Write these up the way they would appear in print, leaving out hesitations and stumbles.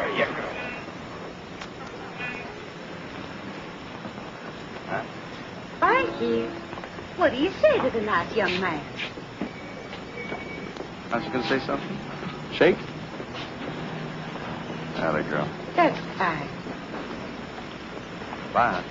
There you go. Huh? Thank you. What do you say to the nice young man? Aren't you going to say something? Shake? There, girl. That's fine. Bye.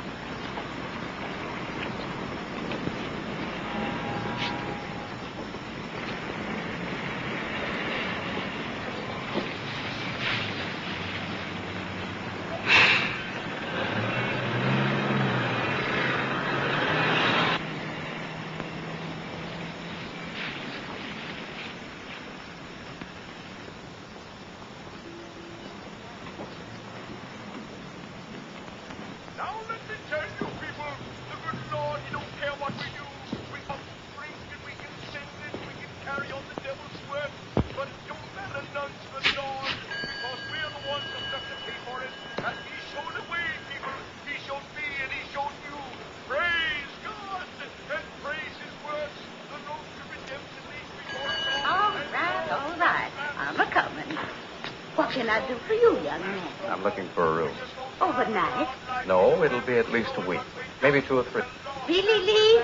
What can I do for you, young man? I'm looking for a room. Overnight? No, it'll be at least a week. Maybe 2 or 3. Billy Lee?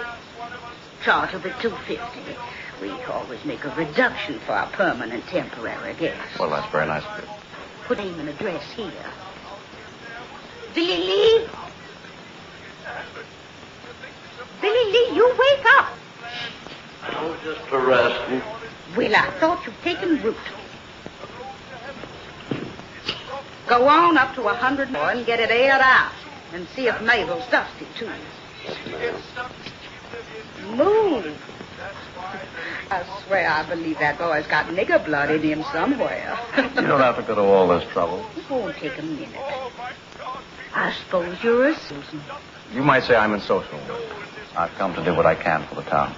Charge of it $2.50. We always make a reduction for our permanent temporary guests. Well, that's very nice of you. Put name and address here. Billy Lee? Billy Lee, you wake up. I was just resting. Well, I thought you'd taken root. Go on up to 100 more and get it aired out. And see if Mabel's dusty, too. Move. I swear I believe that boy's got nigger blood in him somewhere. You don't have to go to all this trouble. It won't take a minute. I suppose you're a Susan. You might say I'm in social. I've come to do what I can for the town.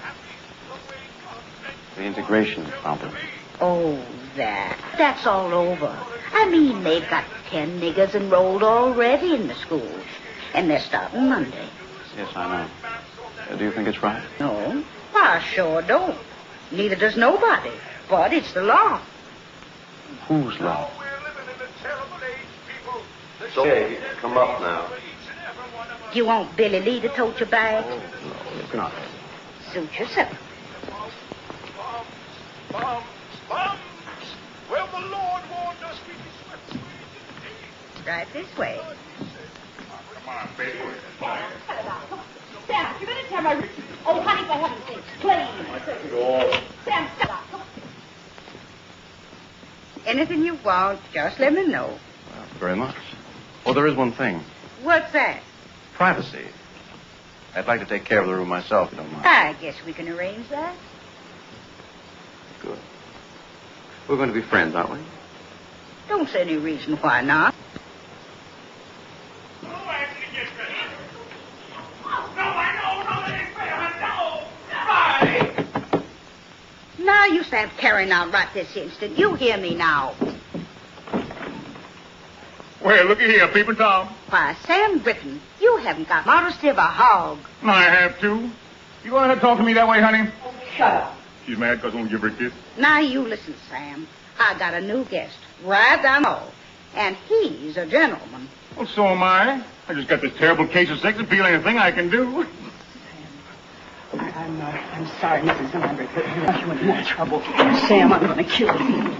The integration problem. Oh, that's all over. I mean, they've got 10 niggers enrolled already in the schools. And they're starting Monday. Yes, I know. Do you think it's right? No, I sure don't. Neither does nobody. But it's the law. Whose law? It's okay. Come up now. You want Billy Lee to tote your bag? Oh, no, it's not. Suit yourself. Bums! Well, the Lord warned us we'd be swept away. Right this way. Come on, baby. Sam, you better tell my Richie. Oh, honey, for heaven's sake, please. Sam, stop. Anything you want, just let me know. Well, very much. Oh, there is one thing. What's that? Privacy. I'd like to take care of the room myself, if you don't mind. I guess we can arrange that. Good. We're going to be friends, aren't we? Don't see any reason why not. No, Anthony, get ready. No, that ain't fair. No. Right. Now you stand carrying on right this instant. You hear me now. Well, looky here, Peeping Tom. Why, Sam Britton, you haven't got modesty of a hog. I have to. You going to talk to me that way, honey? Shut up. She's mad because I won't give her a kiss. Now you listen, Sam. I got a new guest right down the hall. And he's a gentleman. Well, so am I. I just got this terrible case of sex appeal. Anything I can do. I'm sorry, Mrs. Lambert, but you got you in more trouble. Sam, I'm going to kill you.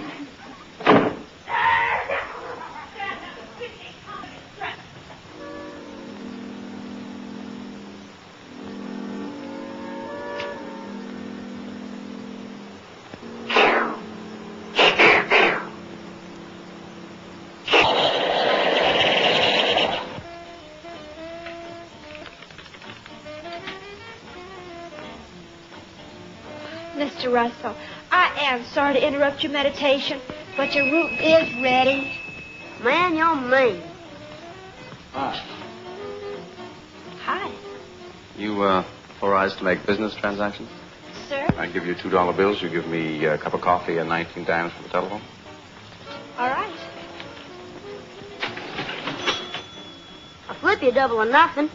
Mr. Russell, I am sorry to interrupt your meditation, but your room is ready. Man, you're mean. Hi. Hi. You, authorized to make business transactions? Sir? I give you $2 bills. You give me a cup of coffee and 19 dimes for the telephone. All right. I'll flip you double or nothing.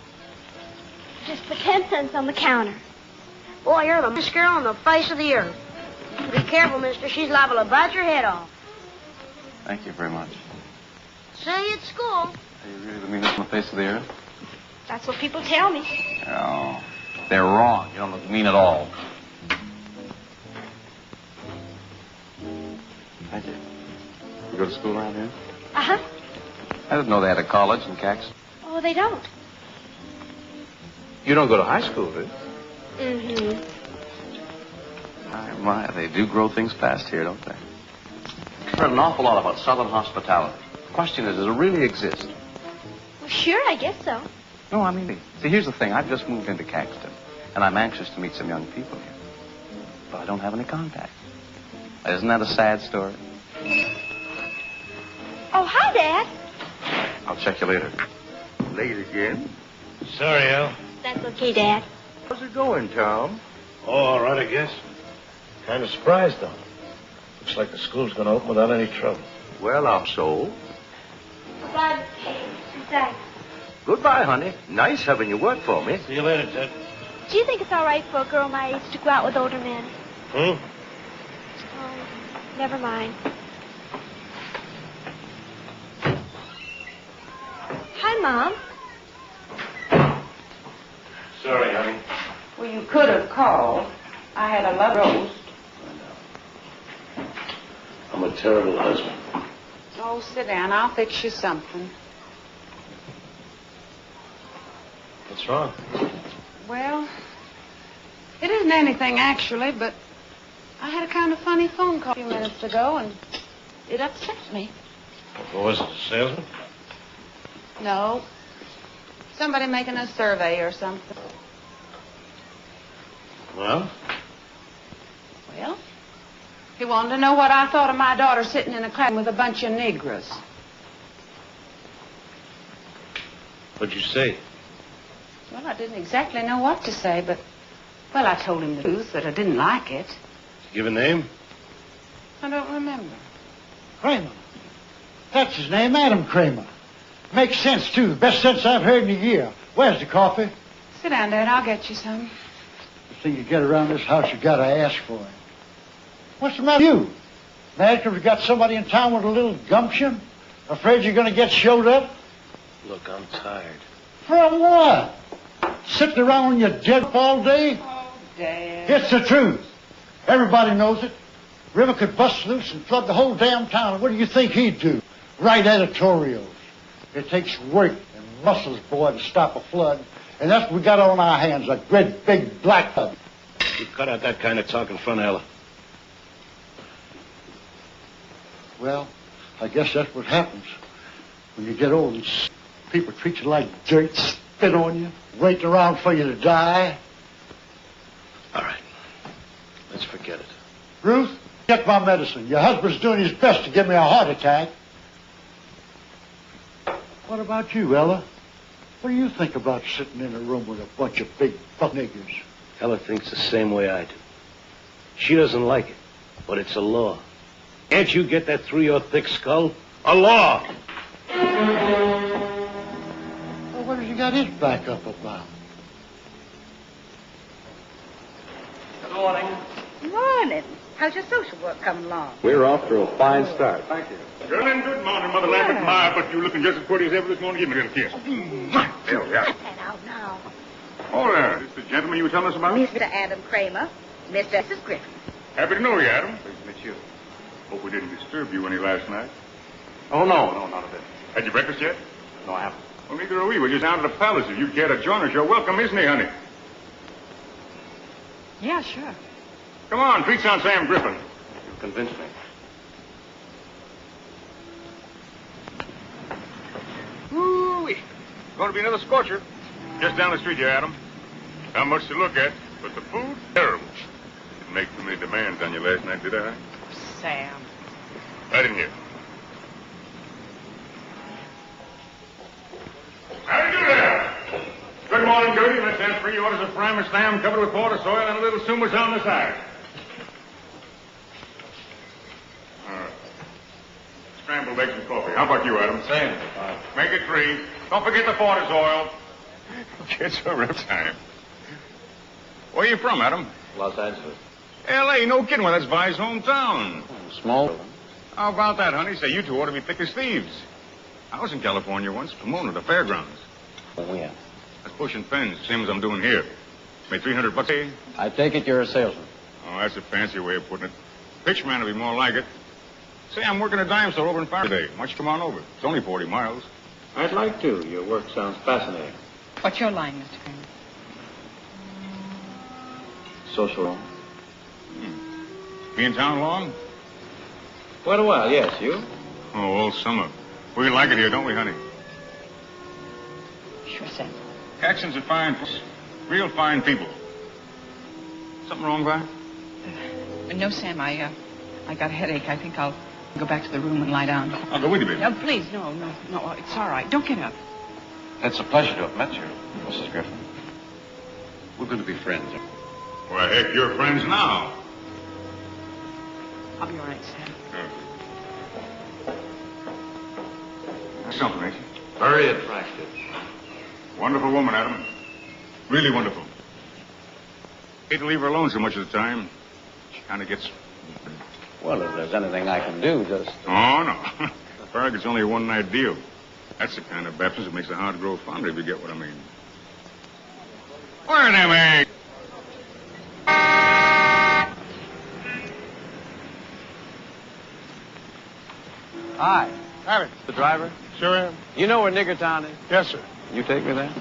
Just put 10 cents on the counter. Boy, you're the best girl on the face of the earth. Be careful, mister. She's liable to bite your head off. Thank you very much. say at school. Are you really the meanest on the face of the earth? That's what people tell me. No. They're wrong. You don't look mean at all. I did. You go to school around here? Uh-huh. I didn't know they had a college in Caxton. Oh, they don't. You don't go to high school, do you? Mm-hmm. My, they do grow things fast here, don't they? I've heard an awful lot about Southern hospitality. The question is, does it really exist? Well, sure, I guess so. No, I mean, see, here's the thing. I've just moved into Caxton, and I'm anxious to meet some young people here. But I don't have any contact. Isn't that a sad story? Oh, hi, Dad. I'll check you later. Late again? Sorry, Al. That's okay, Dad. How's it going, Tom? Oh, all right, I guess. Kind of surprised, though. Looks like the school's going to open without any trouble. Well, I'm so. Bye. Thanks. Goodbye, honey. Nice having you work for me. See you later, Ted. Do you think it's all right for a girl my age to go out with older men? Hmm? Oh, never mind. Hi, Mom. Sorry, honey. Well, you could have called. I had a love roast. I'm a terrible husband. Oh, sit down. I'll fix you something. What's wrong? Well, it isn't anything, actually, but I had a kind of funny phone call a few minutes ago, and it upset me. What was it, a salesman? No. Somebody making a survey or something. Well? Well, he wanted to know what I thought of my daughter sitting in a class with a bunch of Negroes. What'd you say? Well, I didn't exactly know what to say, but, well, I told him the truth, that I didn't like it. Give a name? I don't remember. Kramer. That's his name, Adam Kramer. Makes sense, too. The best sense I've heard in a year. Where's the coffee? Sit down, Dad. I'll get you some. The thing you get around this house, you gotta ask for it. What's the matter with you? Mad because we got somebody in town with a little gumption? Afraid you're gonna get showed up? Look, I'm tired. From what? Sitting around on your dead all day? Oh, Dad. It's the truth. Everybody knows it. River could bust loose and flood the whole damn town. What do you think he'd do? Write editorials. It takes work and muscles, boy, to stop a flood. And that's what we got on our hands, a great big black flood. You cut out that kind of talk in front of Ella. Well, I guess that's what happens when you get old and people treat you like dirt, spit on you, waiting around for you to die. All right. Let's forget it. Ruth, get my medicine. Your husband's doing his best to give me a heart attack. What about you, Ella? What do you think about sitting in a room with a bunch of big buck niggers? Ella thinks the same way I do. She doesn't like it, but it's a law. Can't you get that through your thick skull? A law! Well, what has he got his back up about? Good morning. Morning. How's your social work coming along? We're off to a fine start. Thank you. Well, and good morning, Mother Lambert. My, but you looking just as pretty as ever this morning. Give me a little kiss. There we are. Cut that out now. Oh, there. This is the gentleman you were telling us about? Mr. Adam Kramer, Mr. Mrs. Griffin. Happy to know you, Adam. Pleased to meet you. Hope we didn't disturb you any last night. Oh, no, not a bit. Had you breakfast yet? No, I haven't. Well, neither are we. We're just out at the palace. If you care to join us, you're welcome, isn't he, honey? Yeah, sure. Come on, treat Aunt Sam Griffin. You convinced me. Woo-wee. Going to be another scorcher. Just down the street here, Adam. Not much to look at, but the food, terrible. Didn't make too many demands on you last night, did I? Sam. Right in here. How do you do there? Good morning, Gertie. Let's have 3 orders of primer slam covered with water, soil, and a little sumus on the side. Scrambled eggs and coffee. How about you, Adam? Same. Make it 3. Don't forget the Porter's oil. Get your rip time. Where are you from, Adam? Los Angeles. L.A., no kidding. Well, that's Vi's hometown. Small. How about that, honey? Say, you two ought to be thick as thieves. I was in California once, Pomona, the fairgrounds. Oh, yeah. That's pushing pens, same as I'm doing here. Made $300 a day. I take it you're a salesman. Oh, that's a fancy way of putting it. Pitchman will be more like it. Say, I'm working a dime store over in Faraday. Why don't you come on over? It's only 40 miles. I'd like to. Your work sounds fascinating. What's your line, Mr. Kramer? Social. Be in town long? Quite a while, yes. You? Oh, all summer. We like it here, don't we, honey? Sure, Sam. Caxtons are fine, real fine people. Something wrong, Vi? No, Sam, I got a headache. I think I'll go back to the room and lie down. I'll go with you, baby. No, please, no. It's all right. Don't get up. It's a pleasure to have met you, Mrs. Griffin. We're going to be friends. Well, heck, you're friends now. I'll be all right, Sam. That's something, ain't she? Very attractive. Wonderful woman, Adam. Really wonderful. Hate to leave her alone so much of the time. She kind of gets... Well, if there's anything I can do, just... Oh, no. Farragut's only a one-night deal. That's the kind of baptism that makes the heart grow fonder, if you get what I mean. Where are them eggs? Hi. Howdy. The driver? Sure am. You know where Niggertown is? Yes, sir. You take me there?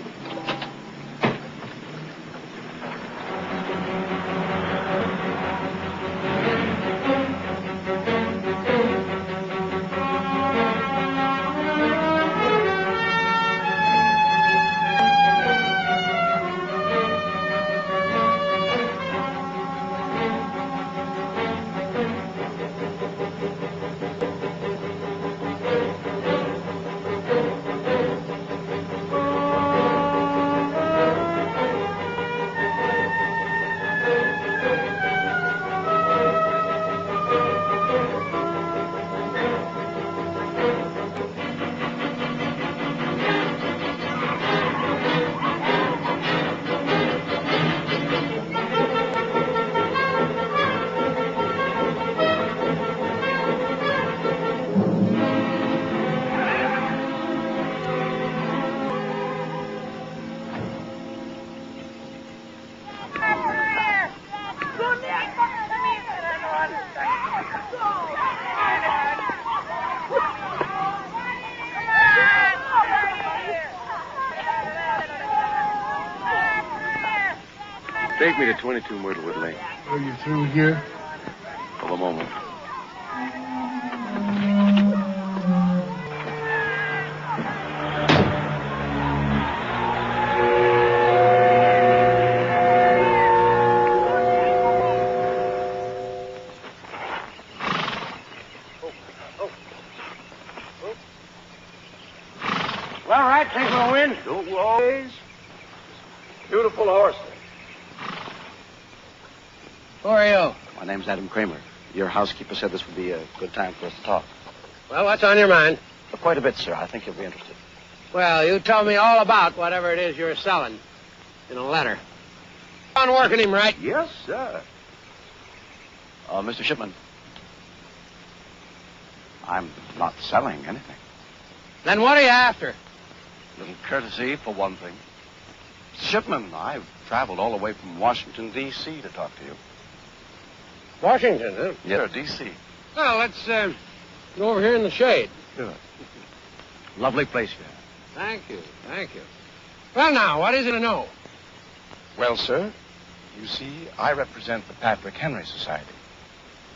Take me to 22 Myrtlewood Lane. Are you through here? For the moment. Well, all right, think we'll win. Don't we always? Beautiful horse. Who are you? My name's Adam Kramer. Your housekeeper said this would be a good time for us to talk. Well, what's on your mind? Quite a bit, sir. I think you'll be interested. Well, you tell me all about whatever it is you're selling in a letter. On working him right. Yes, sir. Mr. Shipman, I'm not selling anything. Then what are you after? A little courtesy, for one thing. Mr. Shipman, I've traveled all the way from Washington, D.C. to talk to you. Washington, huh? Yes, sir, D.C. Well, let's go over here in the shade. Good. Lovely place you have. Thank you, thank you. Well, now, what is it to know? Well, sir, you see, I represent the Patrick Henry Society.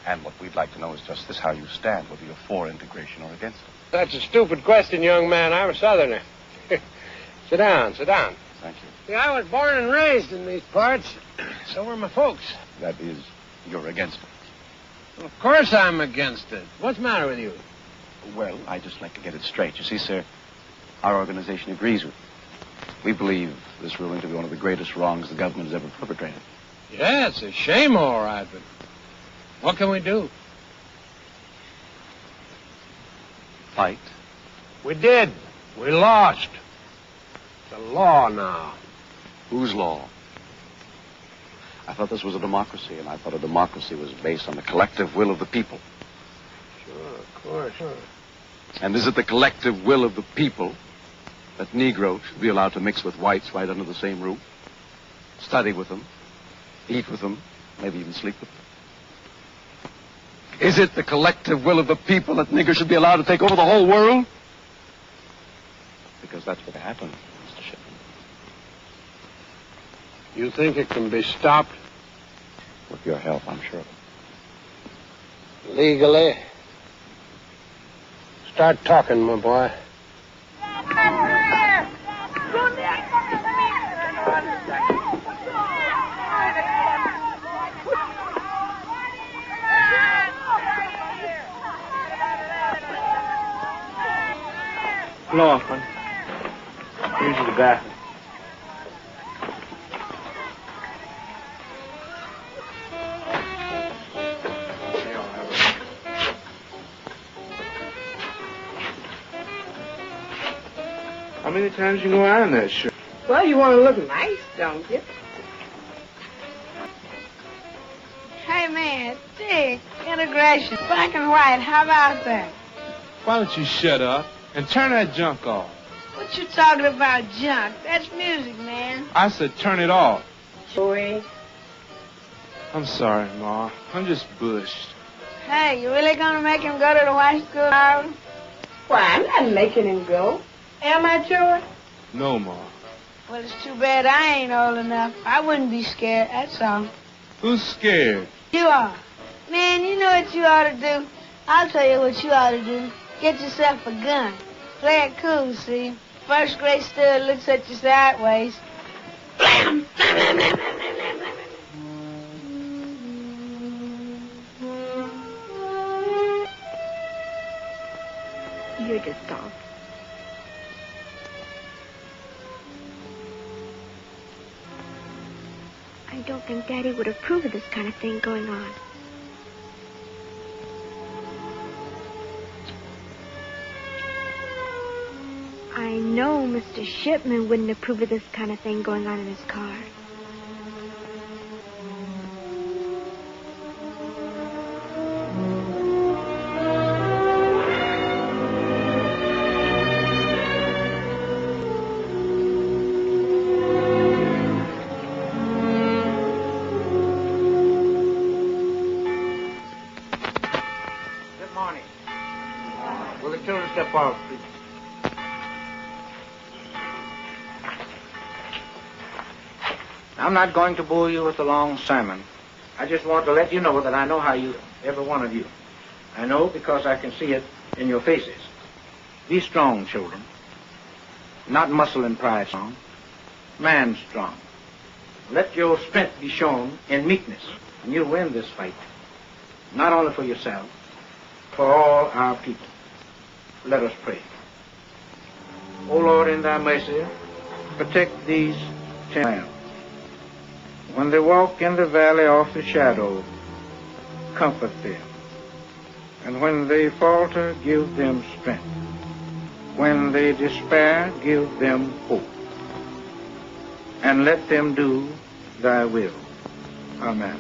And what we'd like to know is just this, how you stand, whether you're for integration or against it. That's a stupid question, young man. I'm a Southerner. Sit down, sit down. Thank you. See, I was born and raised in these parts. So were my folks. That is, you're against it. Well, of course I'm against it. What's the matter with you? Well, I'd just like to get it straight. You see, sir, our organization agrees with you. We believe this ruling to be one of the greatest wrongs the government has ever perpetrated. Yeah, it's a shame, all right, but what can we do? Fight. We did. We lost. It's a law now. Whose law? I thought this was a democracy, and I thought a democracy was based on the collective will of the people. Sure, of course, sure. And is it the collective will of the people that Negroes should be allowed to mix with whites right under the same roof? Study with them, eat with them, maybe even sleep with them? Is it the collective will of the people that niggers should be allowed to take over the whole world? Because that's what happened, Mr. Shipman. You think it can be stopped? With your help, I'm sure. Legally? Start talking, my boy. Blow off, honey. Here's the bathroom. How many times you gonna iron that shirt? Well, you want to look nice, don't you? Hey, man, dig, integration, black and white, how about that? Why don't you shut up and turn that junk off? What you talking about, junk? That's music, man. I said turn it off. Joey. I'm sorry, Ma. I'm just bushed. Hey, you really gonna make him go to the white school tomorrow? Why, I'm not making him go. Am I, Joey? No, Ma. Well, it's too bad I ain't old enough. I wouldn't be scared, that's all. Who's scared? You are. Man, you know what you ought to do? I'll tell you what you ought to do. Get yourself a gun. Play it cool, see? First grade student looks at you sideways. Blam! You're just off. I don't think Daddy would approve of this kind of thing going on. I know Mr. Shipman wouldn't approve of this kind of thing going on in his car. Good morning. Will the children step off, please? I'm not going to bore you with a long sermon. I just want to let you know that I know how you, every one of you. I know because I can see it in your faces. Be strong, children. Not muscle and pride strong. Man strong. Let your strength be shown in meekness, and you'll win this fight. Not only for yourself, for all our people. Let us pray. O Lord, in thy mercy, protect these 10 lambs. When they walk in the valley of the shadow, comfort them. And when they falter, give them strength. When they despair, give them hope. And let them do thy will. Amen.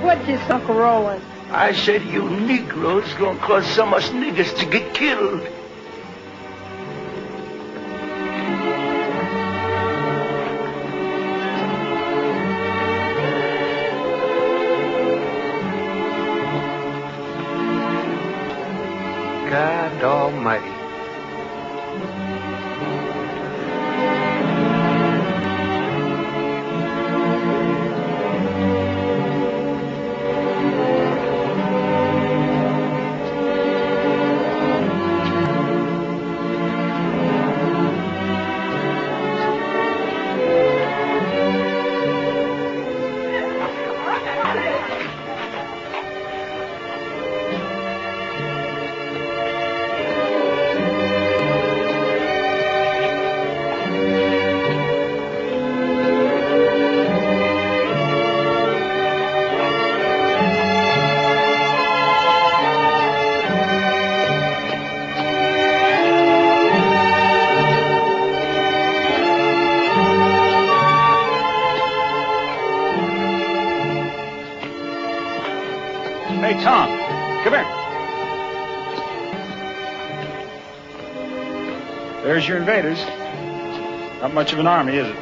What's this, Uncle Roland? I said you Negroes gonna cause some of us niggers to get killed. God Almighty. Hey, Tom, come here. There's your invaders. Not much of an army, is it?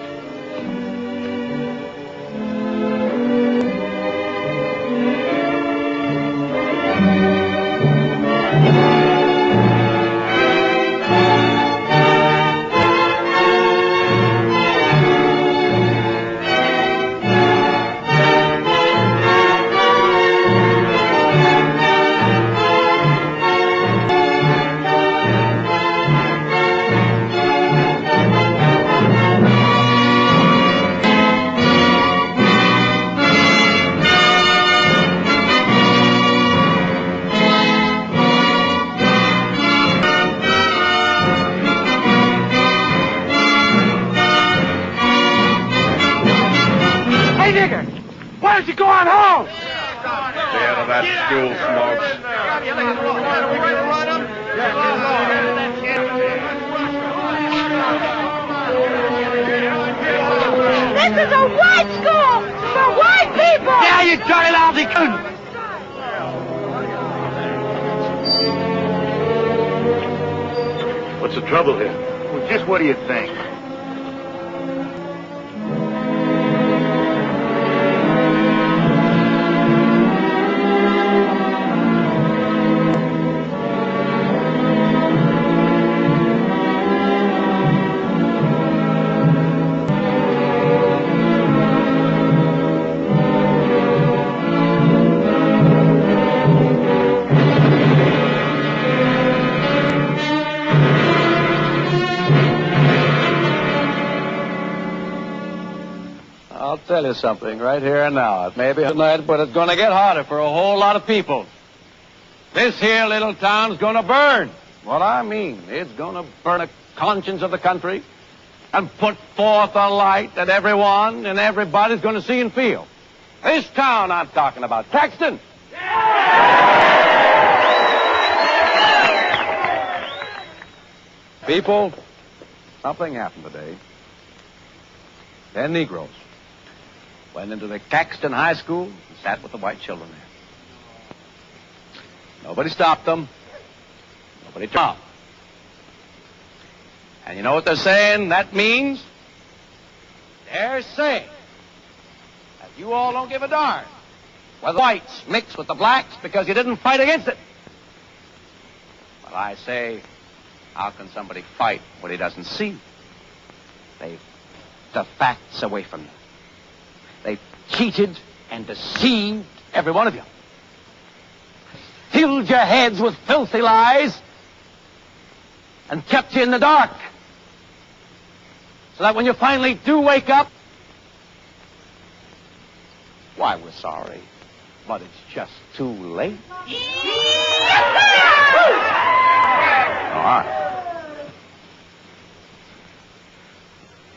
Why don't you go on home? Stay out of that school, Smokes. This is a white school for white people! Yeah, you dirty lousy coon! What's the trouble here? Well, just what do you think? I'll tell you something right here and now. It may be tonight, but it's going to get harder for a whole lot of people. This here little town's going to burn. What I mean, it's going to burn the conscience of the country and put forth a light that everyone and everybody's going to see and feel. This town I'm talking about, Caxton. People, something happened today. 10 Negroes went into the Caxton High School and sat with the white children there. Nobody stopped them. Nobody turned. And you know what they're saying that means? They're saying that you all don't give a darn whether the whites mix with the blacks because you didn't fight against it. But I say, how can somebody fight what he doesn't see? They've the facts away from you. They've cheated and deceived every one of you. Filled your heads with filthy lies and kept you in the dark. So that when you finally do wake up, why, we're sorry, but it's just too late. All right.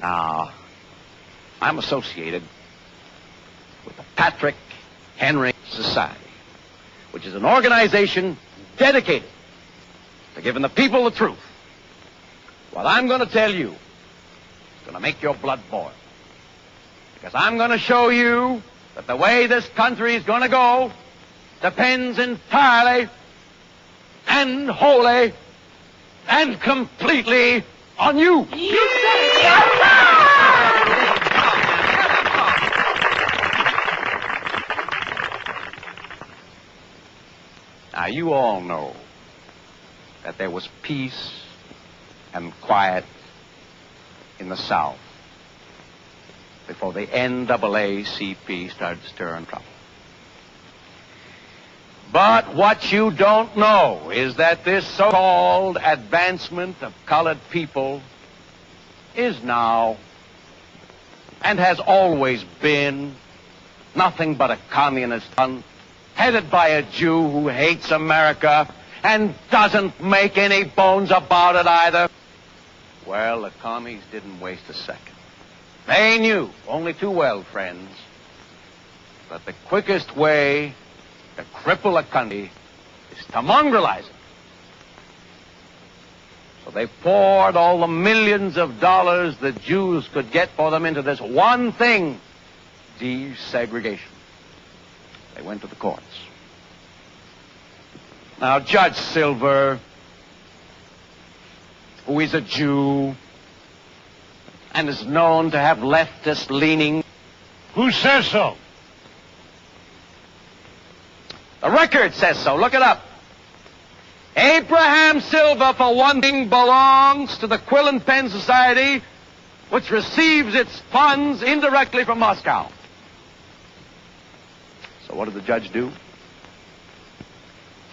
Now, I'm associated with the Patrick Henry Society, which is an organization dedicated to giving the people the truth. What I'm going to tell you is going to make your blood boil. Because I'm going to show you that the way this country is going to go depends entirely and wholly and completely on you. Now, you all know that there was peace and quiet in the South before the NAACP started stirring trouble. But what you don't know is that this so-called advancement of colored people is now and has always been nothing but a communist hunt headed by a Jew who hates America and doesn't make any bones about it either. Well, the commies didn't waste a second. They knew only too well, friends, that the quickest way to cripple a country is to mongrelize it. So they poured all the millions of dollars the Jews could get for them into this one thing, desegregation. They went to the courts. Now, Judge Silver, who is a Jew and is known to have leftist leaning. Who says so? The record says so. Look it up. Abraham Silver, for one thing, belongs to the Quill and Pen Society, which receives its funds indirectly from Moscow. So what did the judge do?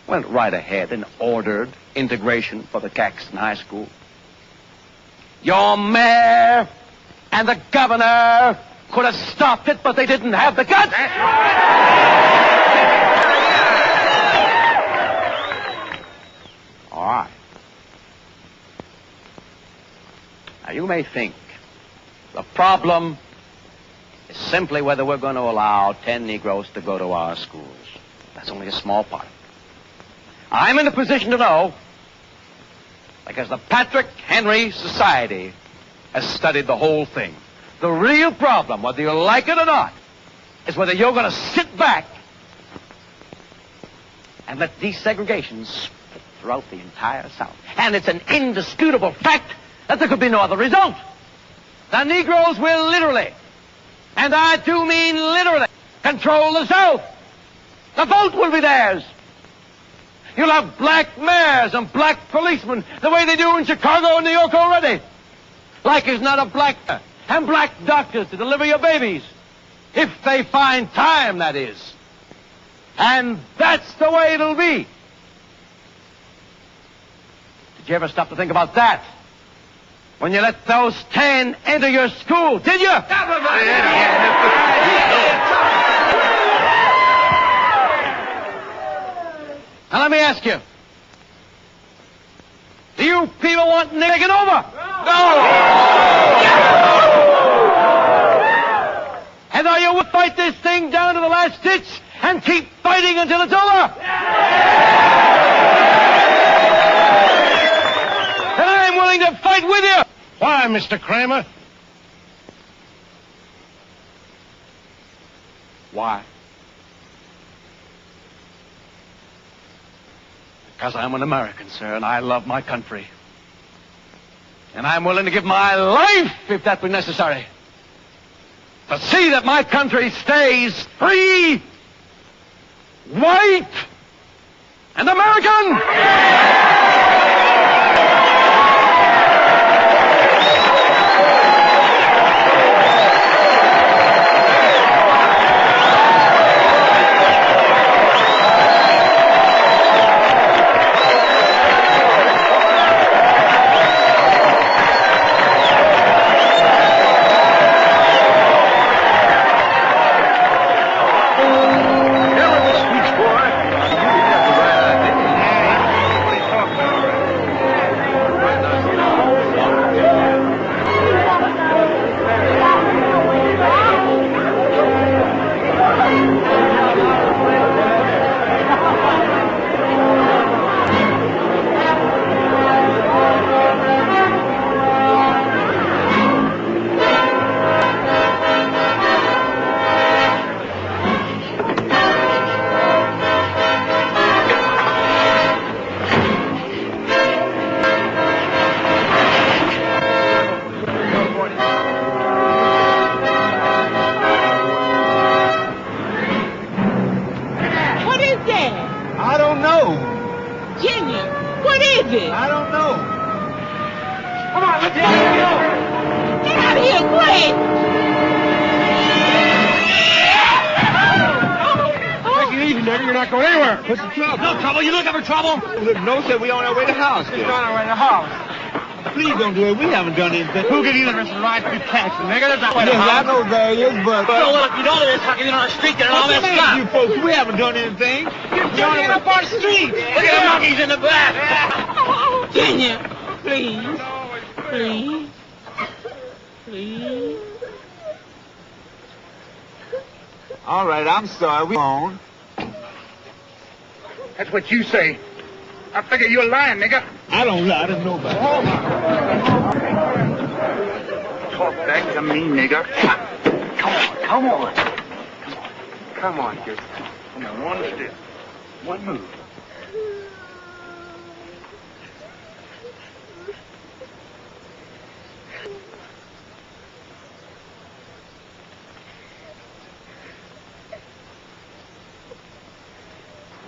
Went right ahead and ordered integration for the Caxton High School. Your mayor and the governor could have stopped it, but they didn't have the guts. All right. Now, you may think the problem is simply whether we're going to allow 10 Negroes to go to our schools. That's only a small part. I'm in a position to know because the Patrick Henry Society has studied the whole thing. The real problem, whether you like it or not, is whether you're going to sit back and let desegregation spread throughout the entire South. And it's an indisputable fact that there could be no other result. The Negroes will literally, and I do mean literally, control the South. The vote will be theirs. You'll have black mayors and black policemen the way they do in Chicago and New York already. Like is not a black and black doctors to deliver your babies. If they find time, that is. And that's the way it'll be. Did you ever stop to think about that? When you let those 10 enter your school, did you? Now let me ask you. Do you people want Nick taken over? No! And are you willing to fight this thing down to the last ditch and keep fighting until it's over? And I'm willing to fight with you. Why, Mr. Kramer? Why? Because I'm an American, sir, and I love my country. And I'm willing to give my life, if that be necessary, to see that my country stays free, white, and American! Please don't do it. We haven't done anything. Who can either Mr. Rice be taxed, nigga? That's not yes, I know there is, but... So, well, if you know there's fucking on the street, get all that stuff. You folks, we haven't done anything. You're getting up our street. Look at the monkeys in the back. Kenya, please. Please. Please. All right, I'm sorry. We on. That's what you say. I figure you're lying, nigga. I don't lie to nobody. Talk back to me, nigga. Come on. Come on, kid. Come on, one step. One move.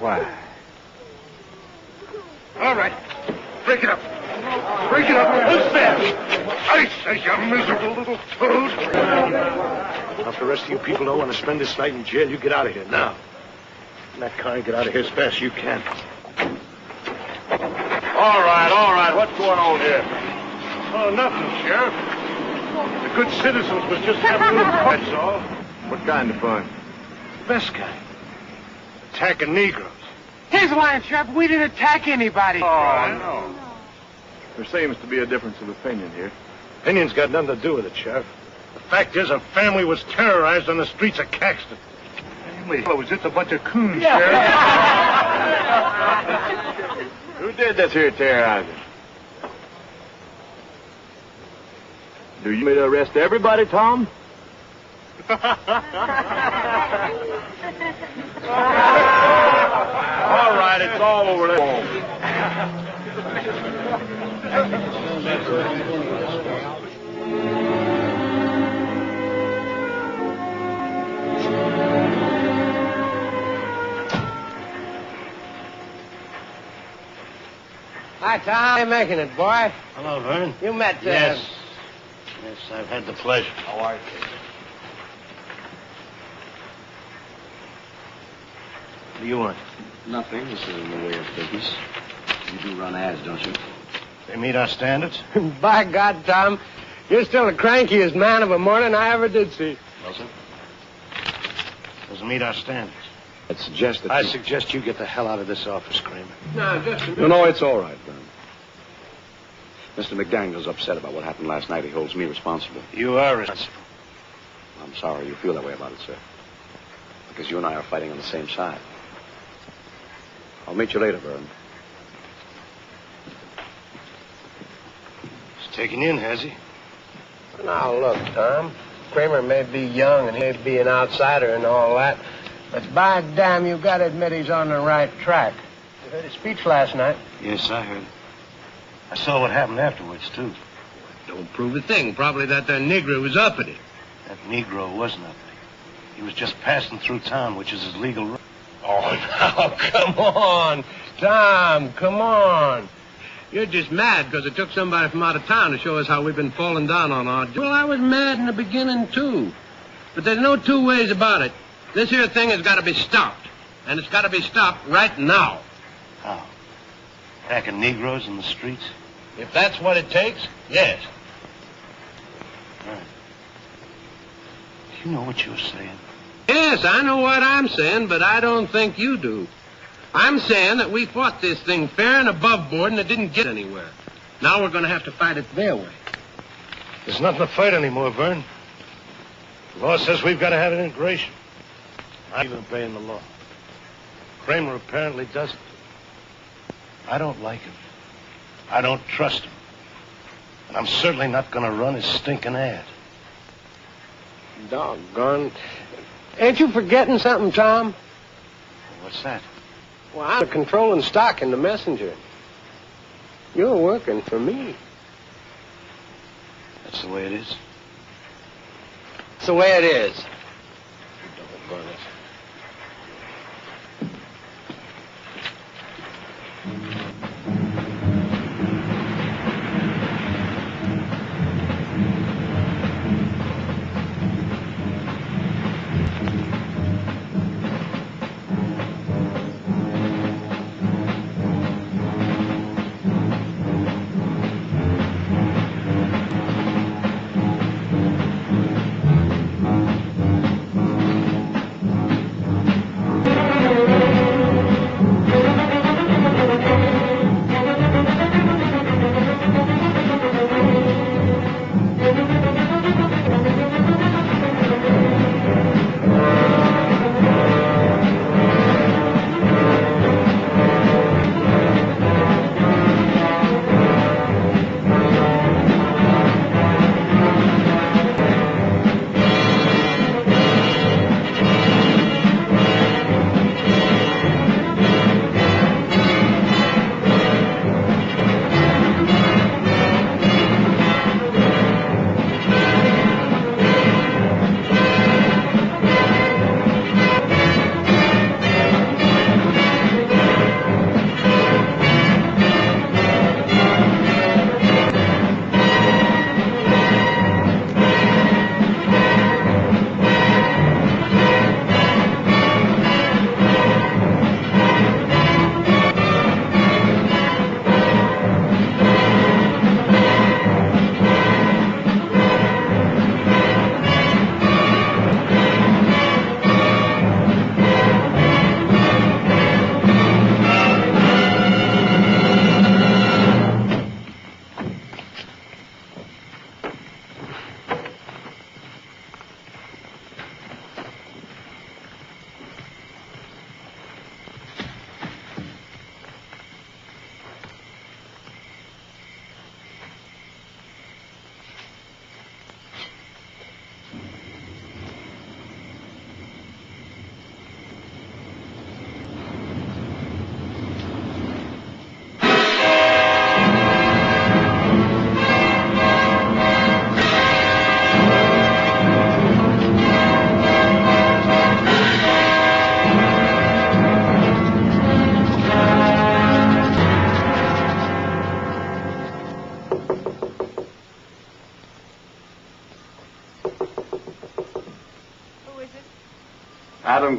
Why? All right. Break it up. Break it up. Who's that? I say, you miserable little toad. Now, if the rest of you people don't want to spend this night in jail, you get out of here now. And that car, get out of here as fast as you can. All right. What's going on here? Oh, nothing, Sheriff. The good citizens was just having a little fun, that's all. What kind of fun? Best kind. Attacking Negroes. He's lying, Sheriff. We didn't attack anybody. No. There seems to be a difference of opinion here. Opinion's got nothing to do with it, Sheriff. The fact is, a family was terrorized on the streets of Caxton. Family? Oh, was just a bunch of coons, Sheriff. Who did this here terrorizing? Do you want me to arrest everybody, Tom? All right, it's all over. Hi, Tom. How you making it, boy? Hello, Vern. You met... Yes, I've had the pleasure. How are you? What do you want? Nothing. This is in the way of business. You do run ads, don't you? They meet our standards? By God, Tom, you're still the crankiest man of a morning I ever did see. Doesn't? Doesn't meet our standards. I suggest that I suggest you get the hell out of this office, Kramer. No, just a minute. No, it's all right, Vern. Mr. McDaniel's upset about what happened last night. He holds me responsible. You are responsible. I'm sorry you feel that way about it, sir. Because you and I are fighting on the same side. I'll meet you later, Vern. He's taken you in, has he? Now, look, Tom. Kramer may be young and he may be an outsider and all that, but by damn, you got to admit he's on the right track. You heard his speech last night. Yes, I heard. I saw what happened afterwards, too. Don't prove a thing. Probably that Negro was uppity. That Negro wasn't uppity. He was just passing through town, which is his legal right. Oh, now, come on. Tom, come on. You're just mad because it took somebody from out of town to show us how we've been falling down on our... Well, I was mad in the beginning, too. But there's no two ways about it. This here thing has got to be stopped. And it's got to be stopped right now. How? Attacking Negroes in the streets? If that's what it takes, yes. All right. You know what you're saying? Yes, I know what I'm saying, but I don't think you do. I'm saying that we fought this thing fair and above board and it didn't get anywhere. Now we're going to have to fight it their way. There's nothing to fight anymore, Vern. The law says we've got to have integration. I'm even obeying the law. Kramer apparently doesn't. I don't like him. I don't trust him. And I'm certainly not going to run his stinking ad. Doggone. Ain't you forgetting something, Tom? What's that? Well, I'm controlling stock in the Messenger. You're working for me. That's the way it is? That's the way it is. Doggone it.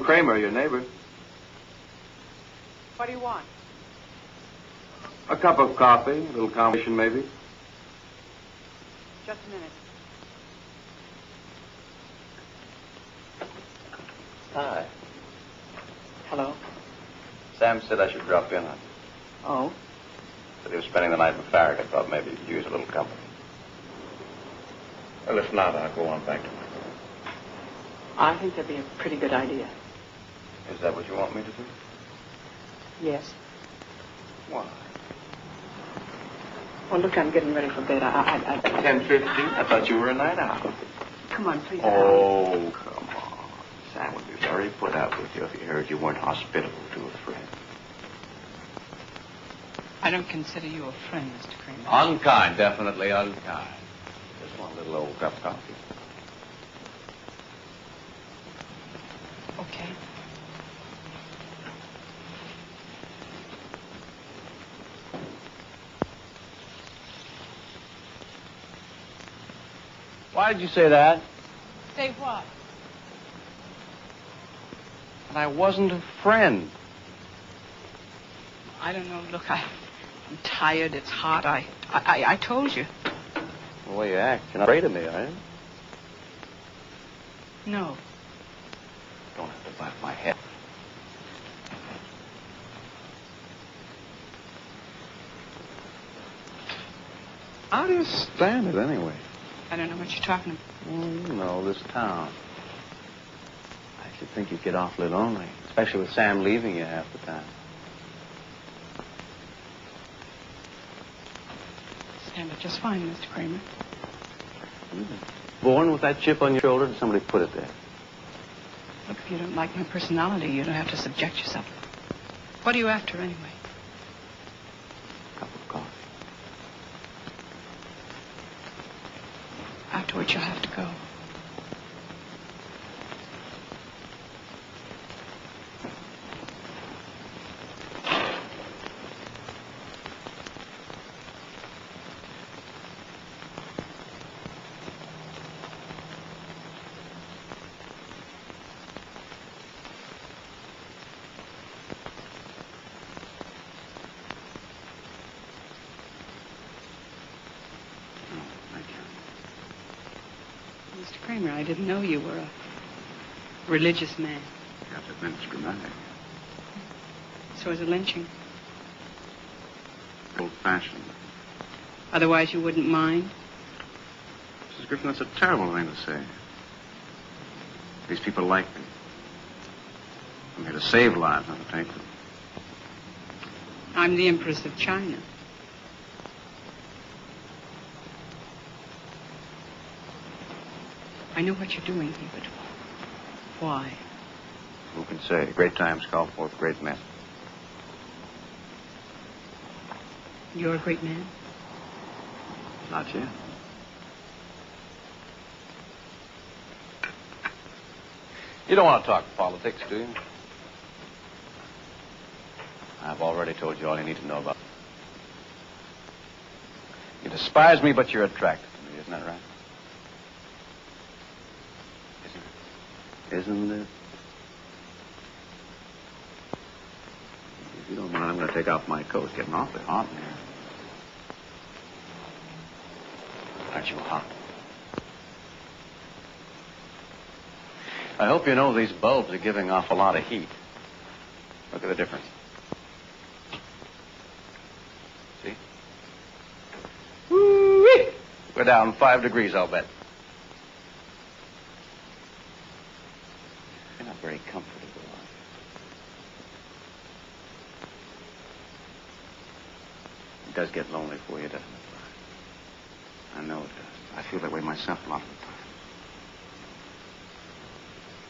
and Kramer are your neighbors. What do you want? A cup of coffee, a little conversation maybe. Just a minute. Hi. Hello. Sam said I should drop in on you. Oh? Said he was spending the night with Farragut. I thought maybe you'd use a little company. Well, if not, I'll go on back to my room. I think that'd be a pretty good idea. Is that what you want me to do? Yes. Why? Well, look, I'm getting ready for bed. 10:50? I thought you were a night owl. Come on, please. Oh, come on. Sam would be very put out with you if he heard you weren't hospitable to a friend. I don't consider you a friend, Mr. Kramer. Unkind, definitely unkind. Just one little old cup of coffee. Okay. Why did you say that? Say what? That I wasn't a friend. I don't know. Look, I'm tired. It's hot. I told you. The way you act, you're not afraid of me, are you? No. Don't have to bite my head. How do you stand it, anyway? I don't know what you're talking about. Well, you know, this town. I should think you'd get awfully lonely, especially with Sam leaving you half the time. Stand it just fine, Mr. Kramer. Born with that chip on your shoulder, did somebody put it there? Look, if you don't like my personality, you don't have to subject yourself. What are you after, anyway? Cup of coffee. Afterwards, you'll have to go. Mr. Kramer, I didn't know you were a religious man. You have to admit it's dramatic. So is a lynching. Old-fashioned. Otherwise, you wouldn't mind? Mrs. Griffin, that's a terrible thing to say. These people like me. I'm here to save lives, not to take them. I'm the Empress of China. I know what you're doing here, but why? Who can say? Great times call forth great men. You're a great man? Not yet. You don't want to talk politics, do you? I've already told you all you need to know about me. You despise me, but you're attracted to me, isn't that right? Isn't it? If you don't mind, I'm going to take off my coat. It's getting awfully hot in here. Aren't you hot? I hope you know these bulbs are giving off a lot of heat. Look at the difference. See? Woo-wee! We're down 5 degrees, I'll bet. You're not very comfortable, are you? It does get lonely for you, doesn't it? I know it does. I feel that way myself a lot of the time.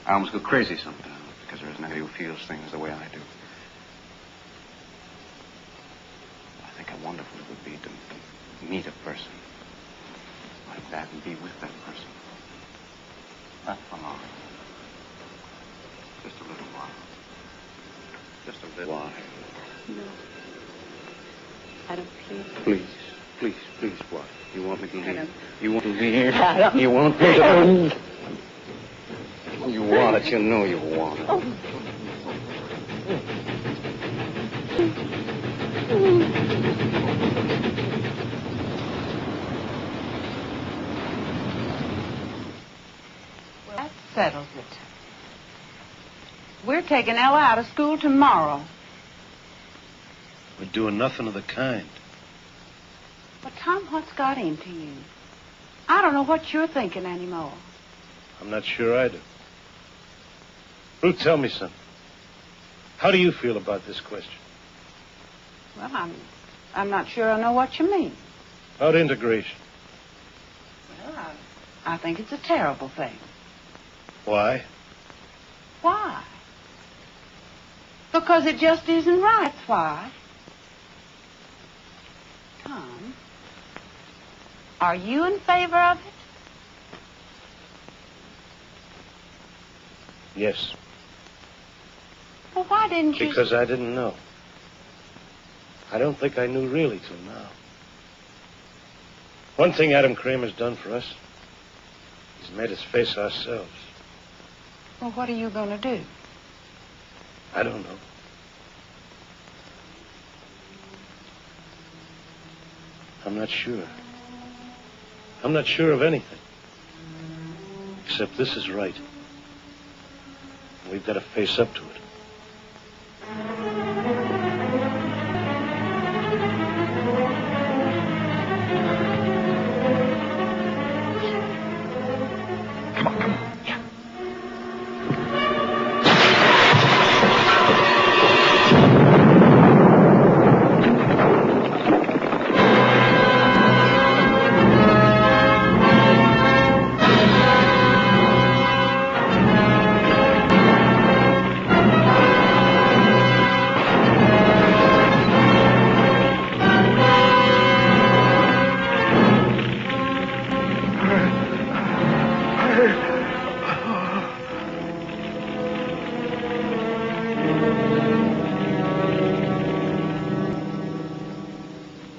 I almost go crazy sometimes because there isn't anybody who feels things the way I do. I think how wonderful it would be to meet a person like that and be with that person. Not for long. Just a little while. Just a little while. No. I don't please. Please. Please, please, what? You want me to leave? I don't. You want to leave? I don't. You want me to leave? You want it. You know you want it. Oh. Well, that settles it. We're taking Ella out of school tomorrow. We're doing nothing of the kind. But, Tom, what's got into you? I don't know what you're thinking anymore. I'm not sure I do. Ruth, tell me something. How do you feel about this question? Well, I'm not sure I know what you mean. About integration. Well, I think it's a terrible thing. Why? Why? Because it just isn't right. That's why. Tom, are you in favor of it? Yes. Well, why didn't you... Because I didn't know. I don't think I knew really till now. One thing Adam Kramer's done for us, he's made us face ourselves. Well, what are you going to do? I don't know. I'm not sure. I'm not sure of anything. Except this is right. We've got to face up to it.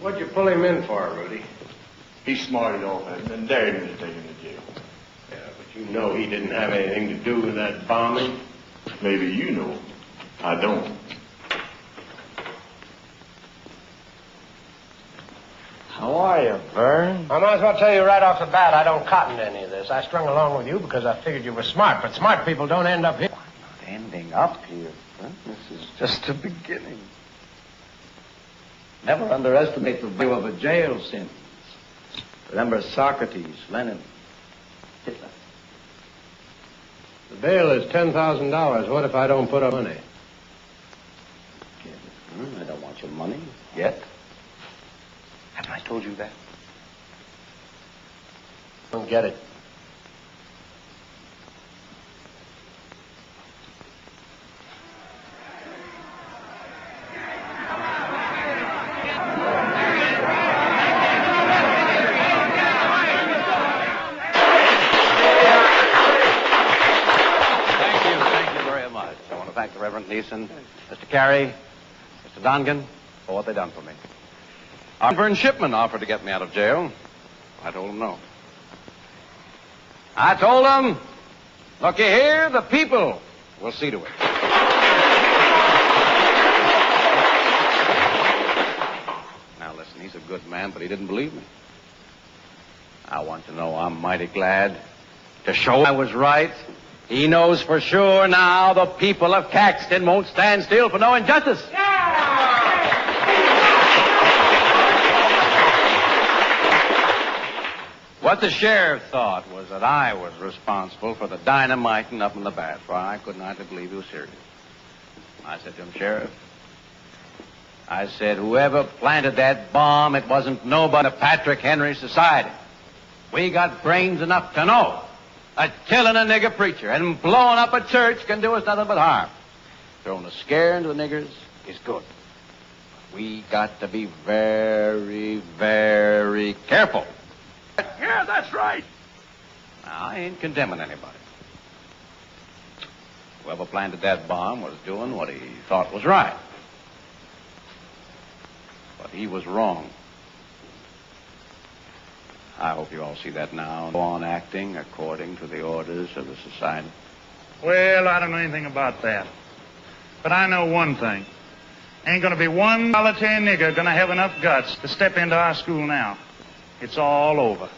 What'd you pull him in for, Rudy? He smarted off at him and dared me to take him to jail. Yeah, but you know he didn't have anything to do with that bombing. Maybe you know. I don't. How are you, Vern? I might as well tell you right off the bat I don't cotton to any of this. I strung along with you because I figured you were smart, but smart people don't end up here. Not ending up here. Huh? This is just the beginning. Never underestimate the value of a jail sentence. Remember Socrates, Lenin, Hitler. The bail is $10,000. What if I don't put up money? I don't want your money yet. Haven't I told you that? Don't get it. Thank the Reverend Neeson, Mr. Carey, Mr. Dongan, for what they done for me. Vern Shipman offered to get me out of jail. I told him no. I told him, looky here, the people will see to it. Now listen, he's a good man, but he didn't believe me. I want to know I'm mighty glad to show I was right. He knows for sure now the people of Caxton won't stand still for no injustice. What the sheriff thought was that I was responsible for the dynamiting up in the bath. Why, I couldn't hardly believe he was serious. I said to him, Sheriff, I said, whoever planted that bomb, it wasn't nobody in the Patrick Henry Society. We got brains enough to know that killing a nigger preacher and blowing up a church can do us nothing but harm. Throwing a scare into the niggers is good. We got to be very, very careful. Yeah, that's right. Now, I ain't condemning anybody. Whoever planted that bomb was doing what he thought was right. But he was wrong. I hope you all see that now and go on acting according to the orders of the society. Well, I don't know anything about that. But I know one thing. Ain't gonna be one solitary nigger gonna have enough guts to step into our school now. It's all over.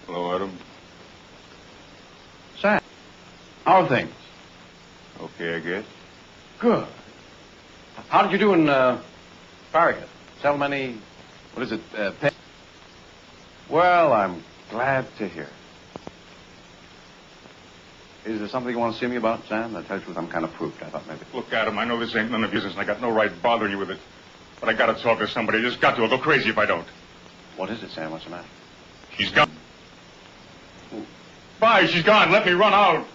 Hello, Adam. Sam, how are things? Okay, I guess. Good. How did you do in Farragut? Sell many, what is it, Well, I'm glad to hear. Is there something you want to see me about, Sam? To tell you the truth, I'm kind of pooped. I thought maybe. Look, Adam, I know this ain't none of your business, and I got no right bothering you with it. But I gotta talk to somebody. I just got to. I'll go crazy if I don't. What is it, Sam? What's the matter? She's gone. Bye, she's gone. Let me run out.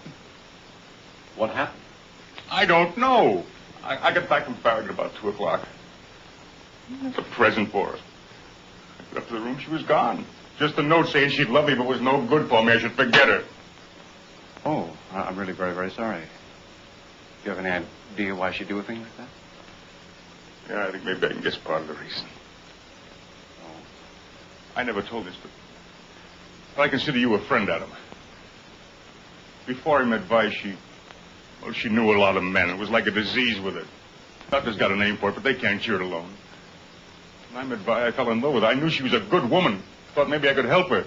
What happened? I don't know. I got back from Farragut about 2 o'clock. It's a present for her. I got up to the room. She was gone. Just a note saying she'd love me, but was no good for me. I should forget her. Oh, I'm really very, very sorry. Do you have any idea why she'd do a thing like that? Yeah, I think maybe I can guess part of the reason. Oh. I never told this, but I consider you a friend, Adam. Before I met Vi, she knew a lot of men. It was like a disease with her. Doctors got a name for it, but they can't cure it alone. When I met Vi, I fell in love with her. I knew she was a good woman. Thought maybe I could help her.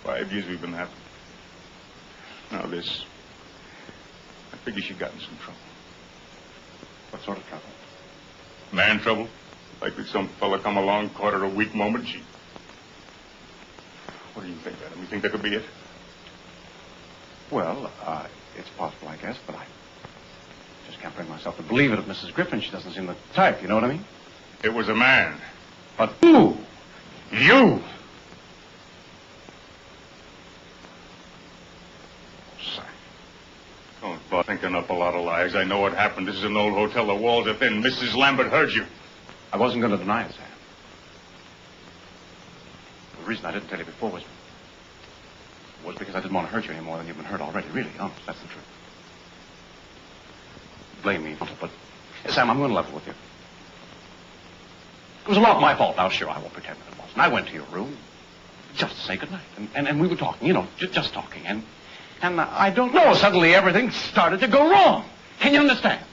5 years we've been happy. Now this. I figure she got in some trouble. What sort of trouble? Man trouble. Like that some fella come along, caught her a weak moment. What do you think, Adam? You think that could be it? Well, it's possible, I guess, but I just can't bring myself to believe it of Mrs. Griffin. She doesn't seem the type, you know what I mean? It was a man. But who? You! Don't bother thinking up a lot of lies. I know what happened. This is an old hotel. The walls are thin. Mrs. Lambert heard you. I wasn't going to deny it, Sam. The reason I didn't tell you before was because I didn't want to hurt you any more than you've been hurt already. Really, honest, that's the truth. Blame me, but Sam, I'm going to level with you. It was a lot my fault. Now, sure, I won't pretend that it wasn't. I went to your room just to say goodnight, and we were talking, you know, just talking, and I don't know, suddenly everything started to go wrong. Can you understand?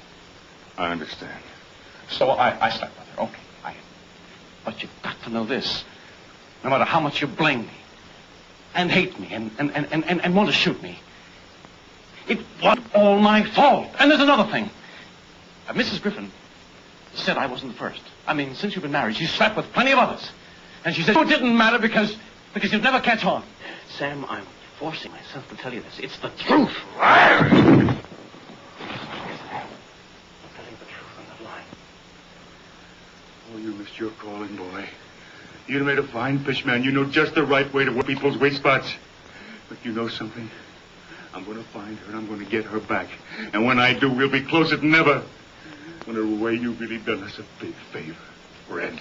I understand. So I slept with her. Okay, but you've got to know this. No matter how much you blame me, and hate me, and want to shoot me, it wasn't all my fault. And there's another thing. Mrs. Griffin said I wasn't the first. I mean, since you've been married, she's slept with plenty of others. And she said it didn't matter because you'd never catch on. Sam, I'm forcing myself to tell you this. It's the truth. I'm telling the truth on that line. Oh, you missed your calling, boy. You made a fine fish, man. You know just the right way to work people's weak spots. But you know something? I'm going to find her, and I'm going to get her back. And when I do, we'll be closer than ever. In a way, you've really done us a big favor, friend.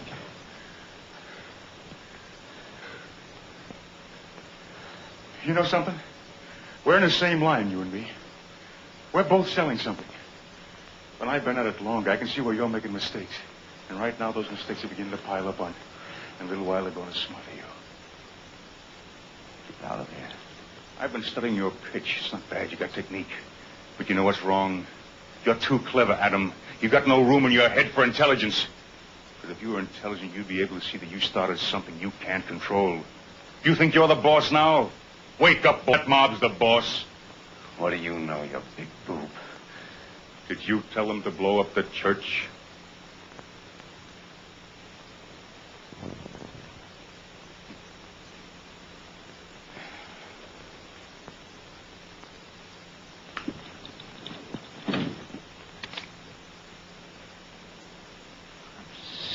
You know something? We're in the same line, you and me. We're both selling something. But I've been at it longer. I can see where you're making mistakes. And right now, those mistakes are beginning to pile up on you. And a little while they're going to smother you. Get out of there. I've been studying your pitch. It's not bad. You got technique. But you know what's wrong? You're too clever, Adam. You've got no room in your head for intelligence. But if you were intelligent, you'd be able to see that you started something you can't control. You think you're the boss now? Wake up, boy. That mob's the boss. What do you know, you big boob? Did you tell them to blow up the church?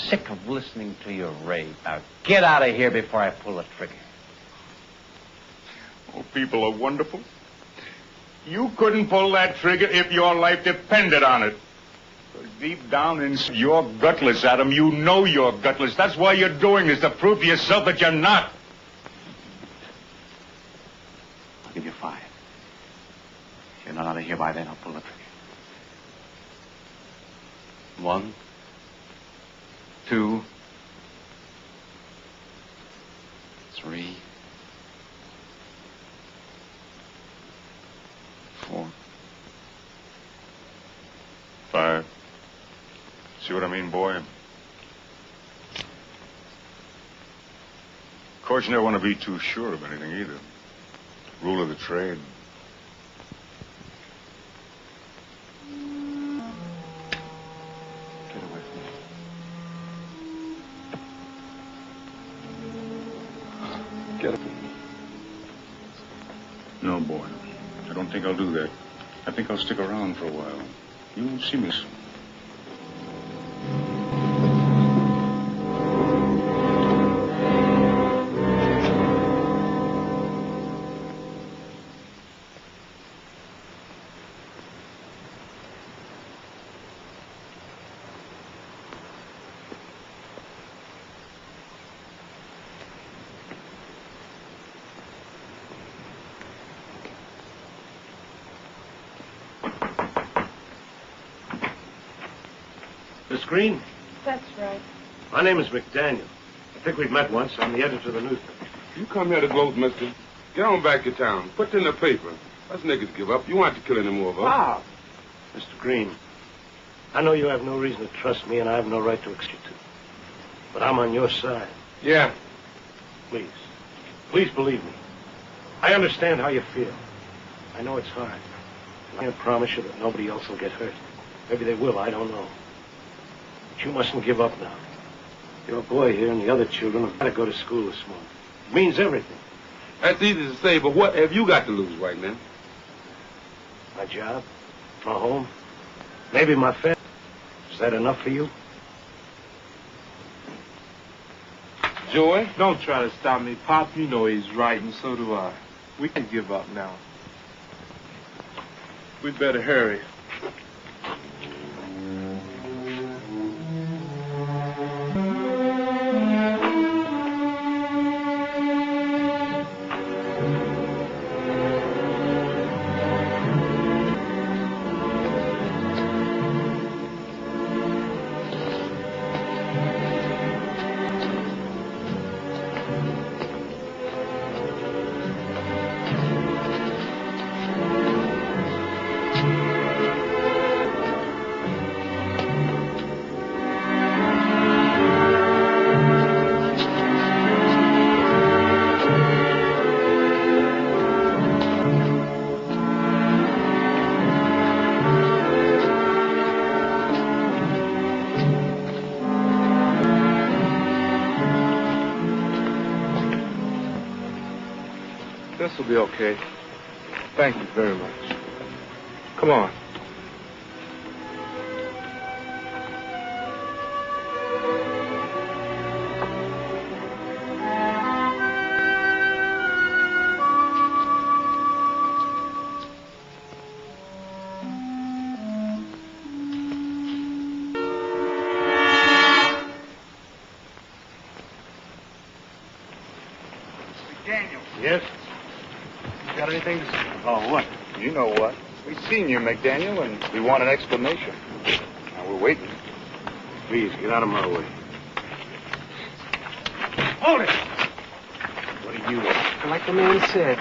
Sick of listening to your rave. Now, get out of here before I pull the trigger. Oh, people are wonderful. You couldn't pull that trigger if your life depended on it. For Deep down inside, you're gutless, Adam. You know you're gutless. That's why you're doing this, to prove to yourself that you're not. I'll give you 5. If you're not out of here by then, I'll pull the trigger. 1, 2, 3, 4, 5. See what I mean, boy? Of course, you never want to be too sure of anything either. Rule of the trade. Get away from me. Get up. No, boy. I don't think I'll do that. I think I'll stick around for a while. You won't see me. Miss Green? That's right. My name is McDaniel. I think we've met once. I'm the editor of the newspaper. You come here to gloat, mister. Get on back to town. Put it in the paper. Us niggas give up. You won't have to kill any more of us. Wow. Mr. Green, I know you have no reason to trust me, and I have no right to expect you to. But I'm on your side. Yeah. Please. Please believe me. I understand how you feel. I know it's hard. I can't promise you that nobody else will get hurt. Maybe they will, I don't know. But you mustn't give up now. Your boy here and the other children have got to go to school this morning. It means everything. That's easy to say, but what have you got to lose, white man? My job, my home, maybe my family. Is that enough for you? Joey, don't try to stop me. Pop, you know he's right, and so do I. We can give up now. We'd better hurry. This will be okay. Thank you very much. Come on. Daniel. Yes? Got anything to say? Oh, what? You know what. We've seen you, McDaniel, and we want an explanation. Now, we're waiting. Please, get out of my way. Hold it! What do you want? Like the man said,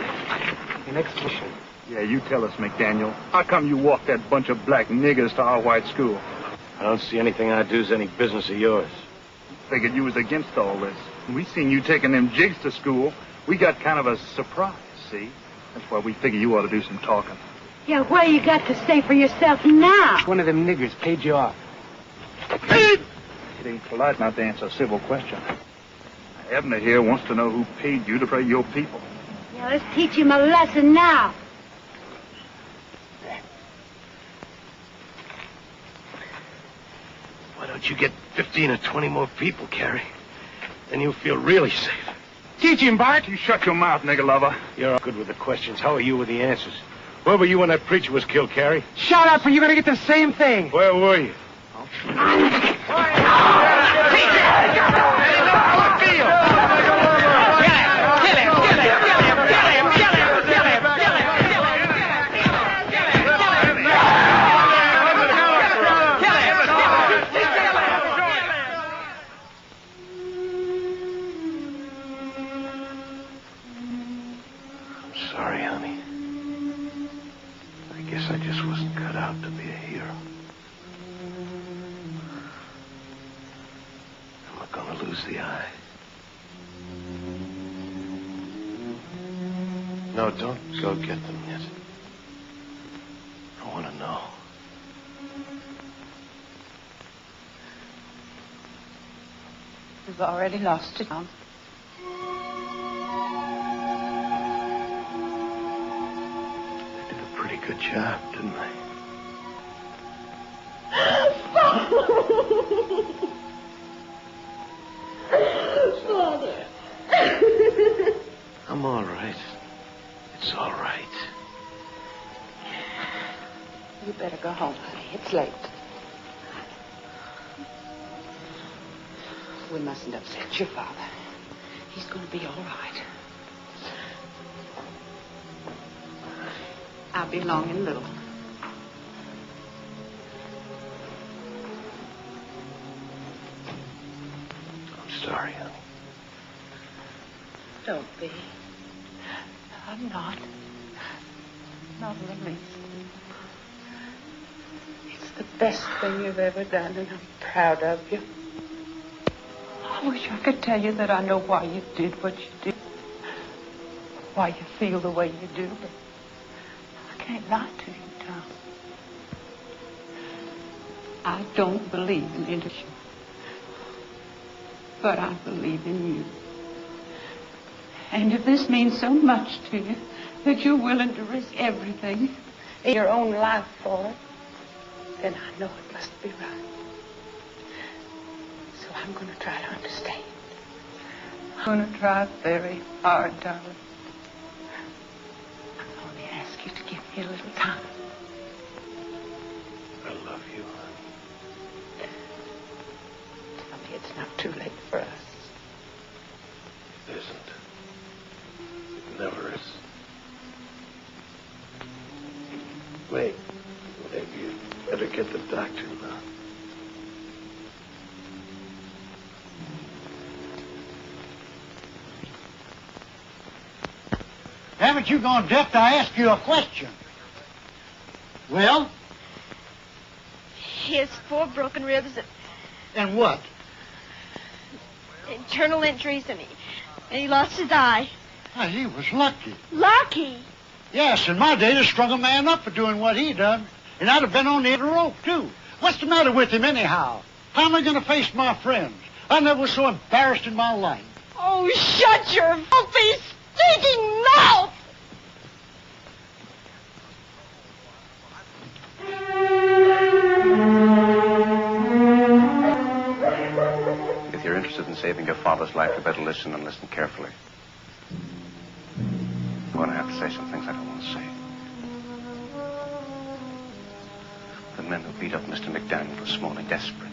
an explanation. Yeah, you tell us, McDaniel. How come you walked that bunch of black niggers to our white school? I don't see anything I do as any business of yours. Figured you was against all this. We seen you taking them jigs to school. We got kind of a surprise, see? That's why we figure you ought to do some talking. Yeah, what you got to say for yourself now? One of them niggers paid you off. It ain't polite not to answer a civil question. Abner here wants to know who paid you to pray your people. Yeah, let's teach him a lesson now. Why don't you get 15 or 20 more people, Carrie? Then you'll feel really safe. Teach him, Bart. You shut your mouth, nigger lover. You're all good with the questions. How are you with the answers? Where were you when that preacher was killed, Carrie? Shut up or you're going to get the same thing. Where were you? I'll Sorry, honey. I guess I just wasn't cut out to be a hero. I'm not gonna lose the eye. No, don't go get them yet. I want to know. You've already lost it, Tom. Pretty good job, didn't they? Father. I'm all right. It's all right. You better go home, honey. It's late. We mustn't upset your father. He's going to be all right. I'll be along in a little. I'm sorry, honey. Don't be. I'm not. Not in the least. It's the best thing you've ever done, and I'm proud of you. I wish I could tell you that I know why you did what you did. Why you feel the way you do, but I can't lie to you, Tom. I don't believe in industry, but I believe in you. And if this means so much to you that you're willing to risk everything in your own life for it, then I know it must be right. So I'm going to try to understand. I'm going to try very hard, darling. I only ask you to give me a little time. I love you, honey. Tell me it's not too late for us. It isn't. It never is. Wait. Maybe you better get the doctor now. Haven't you gone deaf to ask you a question? Well? He has 4 broken ribs And what? internal injuries, and he lost his eye. Well, he was lucky. Lucky? Yes, in my day, they strung a man up for doing what he done. And I'd have been on the end of the rope, too. What's the matter with him, anyhow? How am I going to face my friends? I never was so embarrassed in my life. Oh, shut your filthy, stinking mouth! If you're interested in saving your father's life, you better listen and listen carefully. I'm going to have to say some things I don't want to say. The men who beat up Mr. McDaniel this morning, desperate.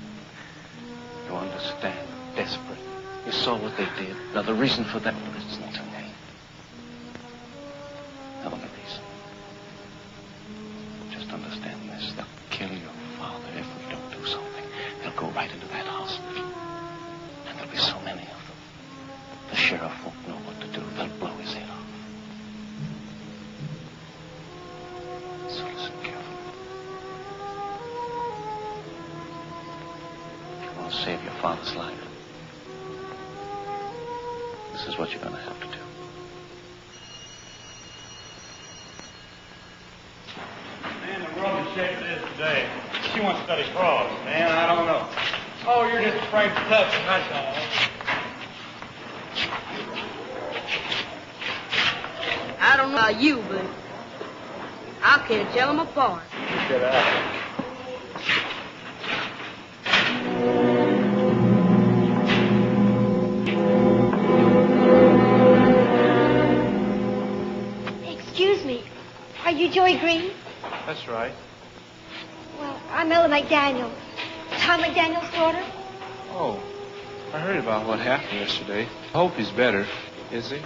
You understand? Desperate. You saw what they did. Now, the reason for that, listen to me. The only reason. Just understand this. They'll kill your father if we don't do something. They'll go right into that hospital. And there'll be so many of them. The sheriff won't know what to do. They'll blow his head off. So listen carefully. If you want to save your father's life, this is what you're going to have to do. Man, the world is shaped it is today. She wants to study frogs. Man, I don't know. Oh, you're just afraid to touch them, that's all. I don't know about you, but I can't tell them apart. Get out. Excuse me. Are you Joey Green? That's right. Well, I'm Ella McDaniel. Tom McDaniel's daughter? Oh, I heard about what happened yesterday. I hope he's better. Is he?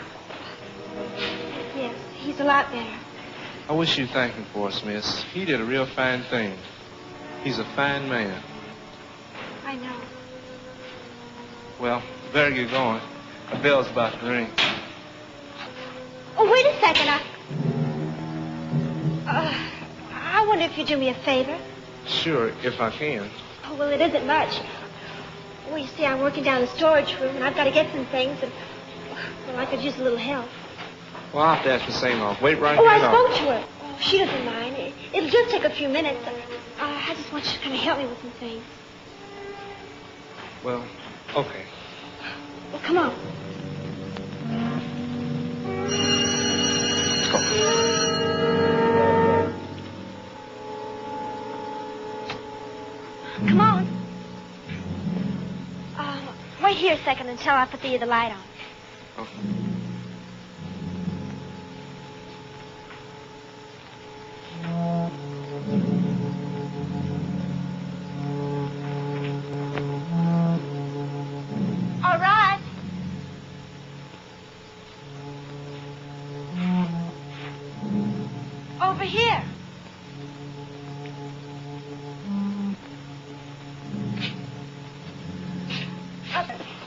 Yes, he's a lot better. I wish you'd thank him for us, miss. He did a real fine thing. He's a fine man. I know. Well, better get going. The bell's about to ring. Oh, wait a second. I wonder if you'd do me a favor. Sure, if I can. Oh, well, it isn't much. Well, you see, I'm working down the storage room, and I've got to get some things, and, well, I could use a little help. Well, I'll have to ask the same off. Wait right Oh, here. I spoke to her. Oh, she doesn't mind. It'll just take a few minutes. I just want you to kind of help me with some things. Well, okay. Well, come on. Let's go. Come on. Wait here a second until I put the light on. Okay. All right. Over here.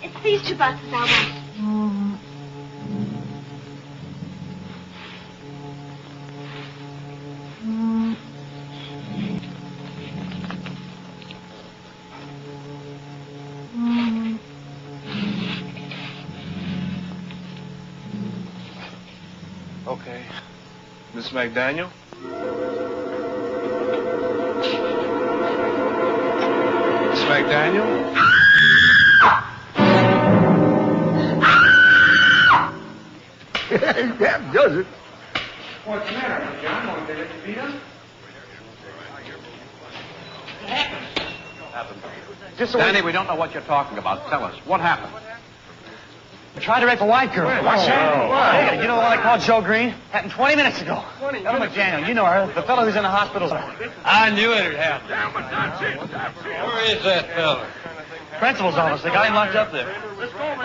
It's these two boxes I want. Okay. Miss McDaniel? Miss McDaniel? That does it. What's the matter, John? Want to let you beat up? Happened. Danny, we don't know what you're talking about. Tell us. What happened? Tried to rape a white girl. What's that? Hey, you know the one I called Joe Green? Happened 20 minutes ago. Ella McDaniel, you know her. The fellow who's in the hospital. I knew it had happened. Where is that fella? Principal's office. They got him locked up there.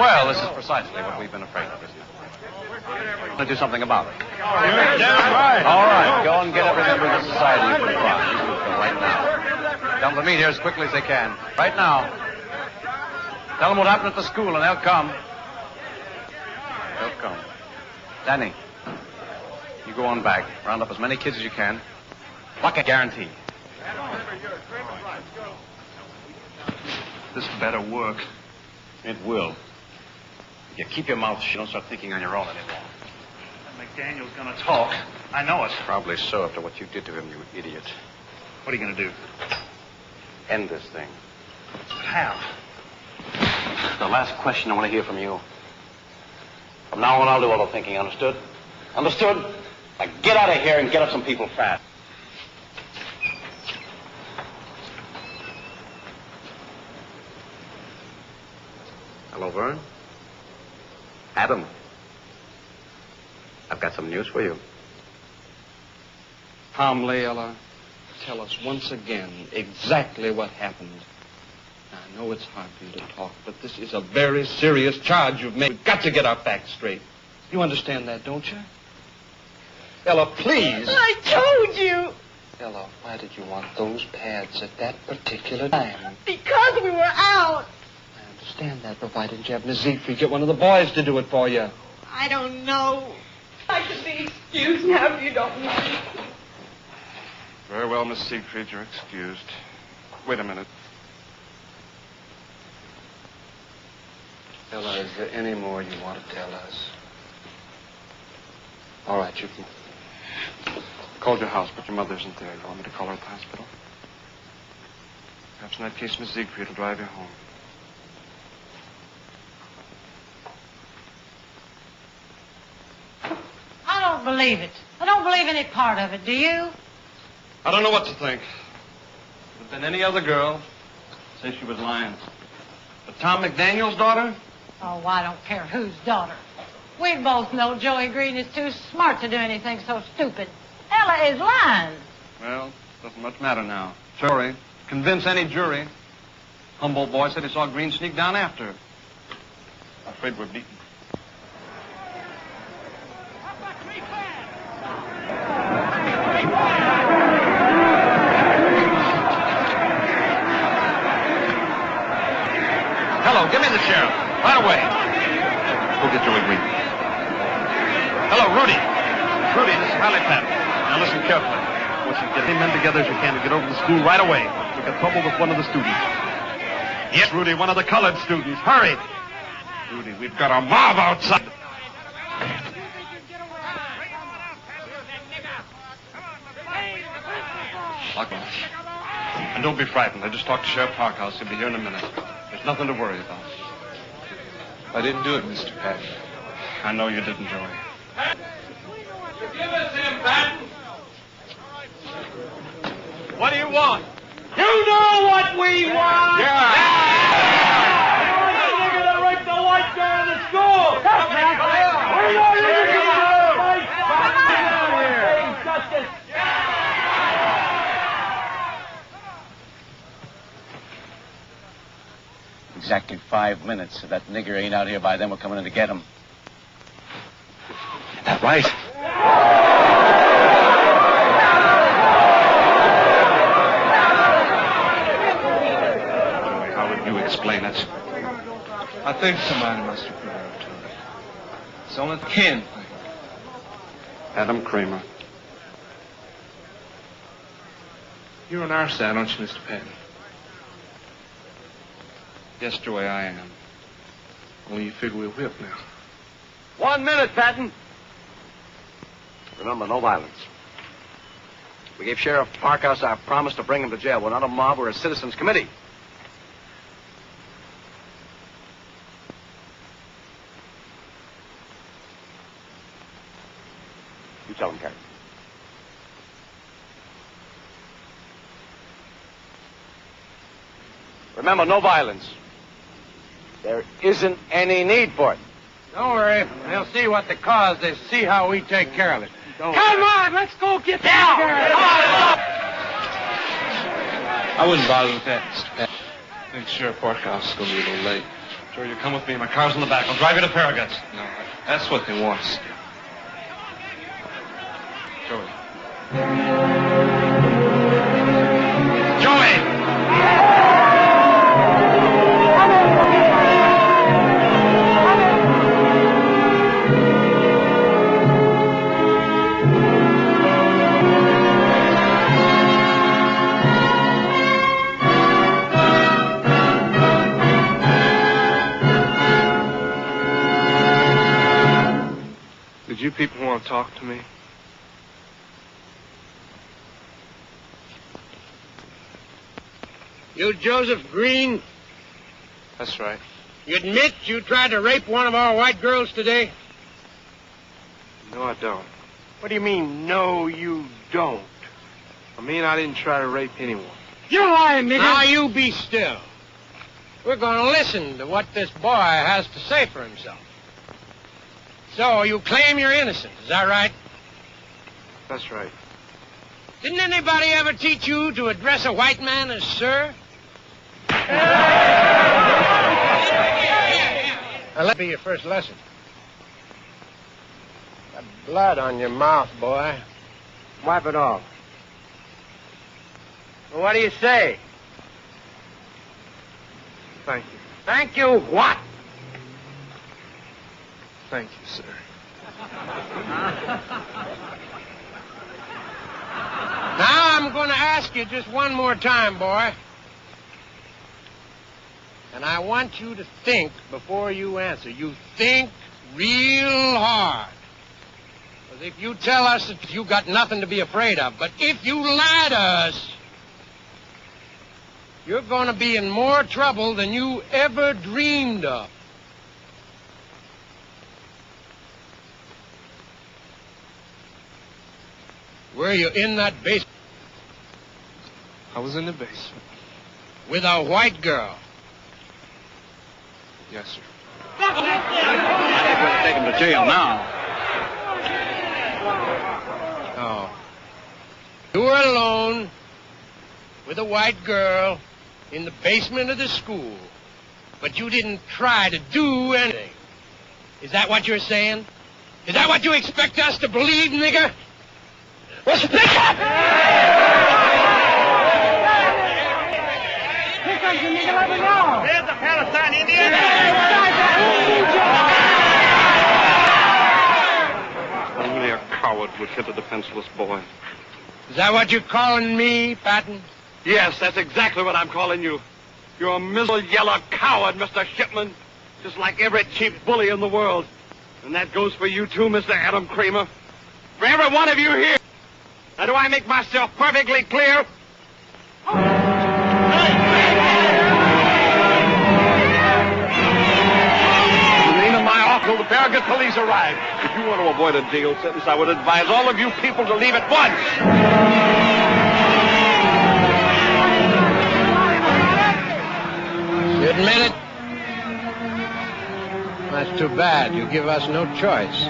Well, this is precisely what we've been afraid of, isn't it? Let's do something about it. You're damn right. All right, go and get every member of the society you can find. Right now. Tell them to meet here as quickly as they can. Right now. Tell them what happened at the school, and they'll come. They'll come. Danny, you go on back. Round up as many kids as you can. Bucket guarantee. This better work. It will. You keep your mouth shut. Don't start thinking on your own anymore. McDaniel's gonna talk. I know it. Probably so after what you did to him, you idiot. What are you gonna do? End this thing. How? The last question I want to hear from you. From now on, I'll do all the thinking, understood? Understood? Now get out of here and get up some people fast. Hello, Vern? Adam. I've got some news for you. Calmly, Ella, tell us once again exactly what happened. I know it's hard for you to talk, but this is a very serious charge you've made. We've got to get our facts straight. You understand that, don't you? Ella, please. I told you. Ella, why did you want those pads at that particular time? Because we were out. I understand that, but why didn't you have Miss Siegfried get one of the boys to do it for you? I don't know. I could be excused now if you don't mind. Very well, Miss Siegfried, you're excused. Wait a minute. Ella, is there any more you want to tell us? All right, you can. Called your house, but your mother isn't there. You want me to call her at the hospital? Perhaps in that case, Miss Siegfried will drive you home. I don't believe it. I don't believe any part of it, do you? I don't know what to think. If it had been any other girl, I'd say she was lying. But Tom McDaniel's daughter? Oh, I don't care whose daughter. We both know Joey Green is too smart to do anything so stupid. Ella is lying. Well, doesn't much matter now. Sorry. Convince any jury. Humboldt boy said he saw Green sneak down after her. I'm afraid we're beaten. Hello, give me the sheriff. Right away. Go get Joey Green. Hello, Rudy. Rudy, this is Riley Patton. Now listen carefully. I want you to get any men together as you can to get over to the school right away. We got trouble with one of the students. Yes, Rudy, one of the colored students. Hurry. Rudy, we've got a mob outside. Lock on. And don't be frightened. I just talked to Sheriff Parkhouse. He'll be here in a minute. There's nothing to worry about. I didn't do it, Mr. Patton. I know you didn't, Joey. Give us him, Patton. What do you want? You know what we want! Yeah! You're gonna rape the white guy in the school! Come on! We know you're gonna fight! Come on here! Justice! Exactly 5 minutes. If that nigger ain't out here by then, we're coming in to get him. Is that right? How would you explain it? I think somebody must have put her up to it. It's the only thing. Adam Kramer. You're on our side, aren't you, Mr. Patton? Yes, Joey, I am. Only you figure we're whipped now. 1 minute, Patton. Remember, no violence. We gave Sheriff Parkhouse our promise to bring him to jail. We're not a mob, we're a citizens committee. You tell him, Carrie. Remember, no violence. There isn't any need for it. Don't worry. They'll see what the cause is, see how we take care of it. Come on, let's go get down! I wouldn't bother with that, Mr. Patton. I think Sheriff Parkhouse is going to be a little late. Joey, you come with me. My car's in the back. I'll drive you to Farragut's. No, that's what they want us to do. Joey. Joey! Did you people want to talk to me? You Joseph Green? That's right. You admit you tried to rape one of our white girls today? No, I don't. What do you mean, no, you don't? I mean, I didn't try to rape anyone. You're lying, nigga. Now, you be still. We're going to listen to what this boy has to say for himself. So, you claim you're innocent, is that right? That's right. Didn't anybody ever teach you to address a white man as sir? Now, let me be your first lesson. Got blood on your mouth, boy. Wipe it off. Well, what do you say? Thank you. Thank you what? Thank you, sir. Now I'm going to ask you just one more time, boy. And I want you to think before you answer. You think real hard. Because if you tell us that you got nothing to be afraid of, but if you lie to us, you're going to be in more trouble than you ever dreamed of. Were you in that basement? I was in the basement. With a white girl? Yes, sir. We're going to take him to jail now. Oh. You were alone with a white girl in the basement of the school. But you didn't try to do anything. Is that what you're saying? Is that what you expect us to believe, nigger? Well, speak up! Here comes the nigger, let me know. There's the Palestine Indian. Only a coward would hit a defenseless boy. Is that what you're calling me, Patton? Yes, that's exactly what I'm calling you. You're a miserable yellow coward, Mr. Shipman. Just like every cheap bully in the world. And that goes for you too, Mr. Adam Kramer. For every one of you here. Now, do I make myself perfectly clear? In the name of my awful, the Farragut police arrive. If you want to avoid a jail sentence, I would advise all of you people to leave at once. You admit it? That's too bad. You give us no choice.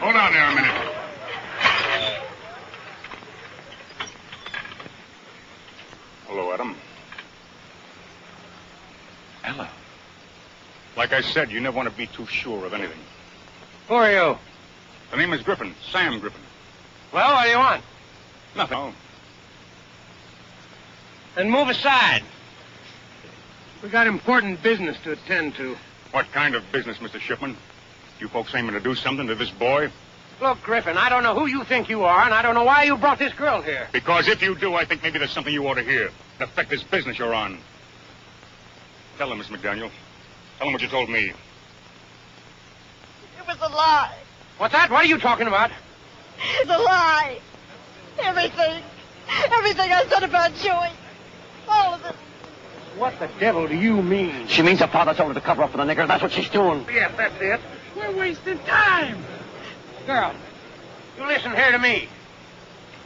Hold on there a minute. Hello, Adam. Ella. Like I said, you never want to be too sure of anything. Who are you? The name is Griffin, Sam Griffin. Well, what do you want? Nothing. Oh. Then move aside. We got important business to attend to. What kind of business, Mr. Shipman? You folks aiming to do something to this boy? Look, Griffin, I don't know who you think you are, and I don't know why you brought this girl here. Because if you do, I think maybe there's something you ought to hear. To affect this business you're on. Tell him, Miss McDaniel. Tell him what you told me. It was a lie. What's that? What are you talking about? It's a lie. Everything. Everything I said about Joey. All of it. What the devil do you mean? She means her father told her to cover up for the nigger. That's what she's doing. Yes, that's it. We're wasting time. Girl, you listen here to me.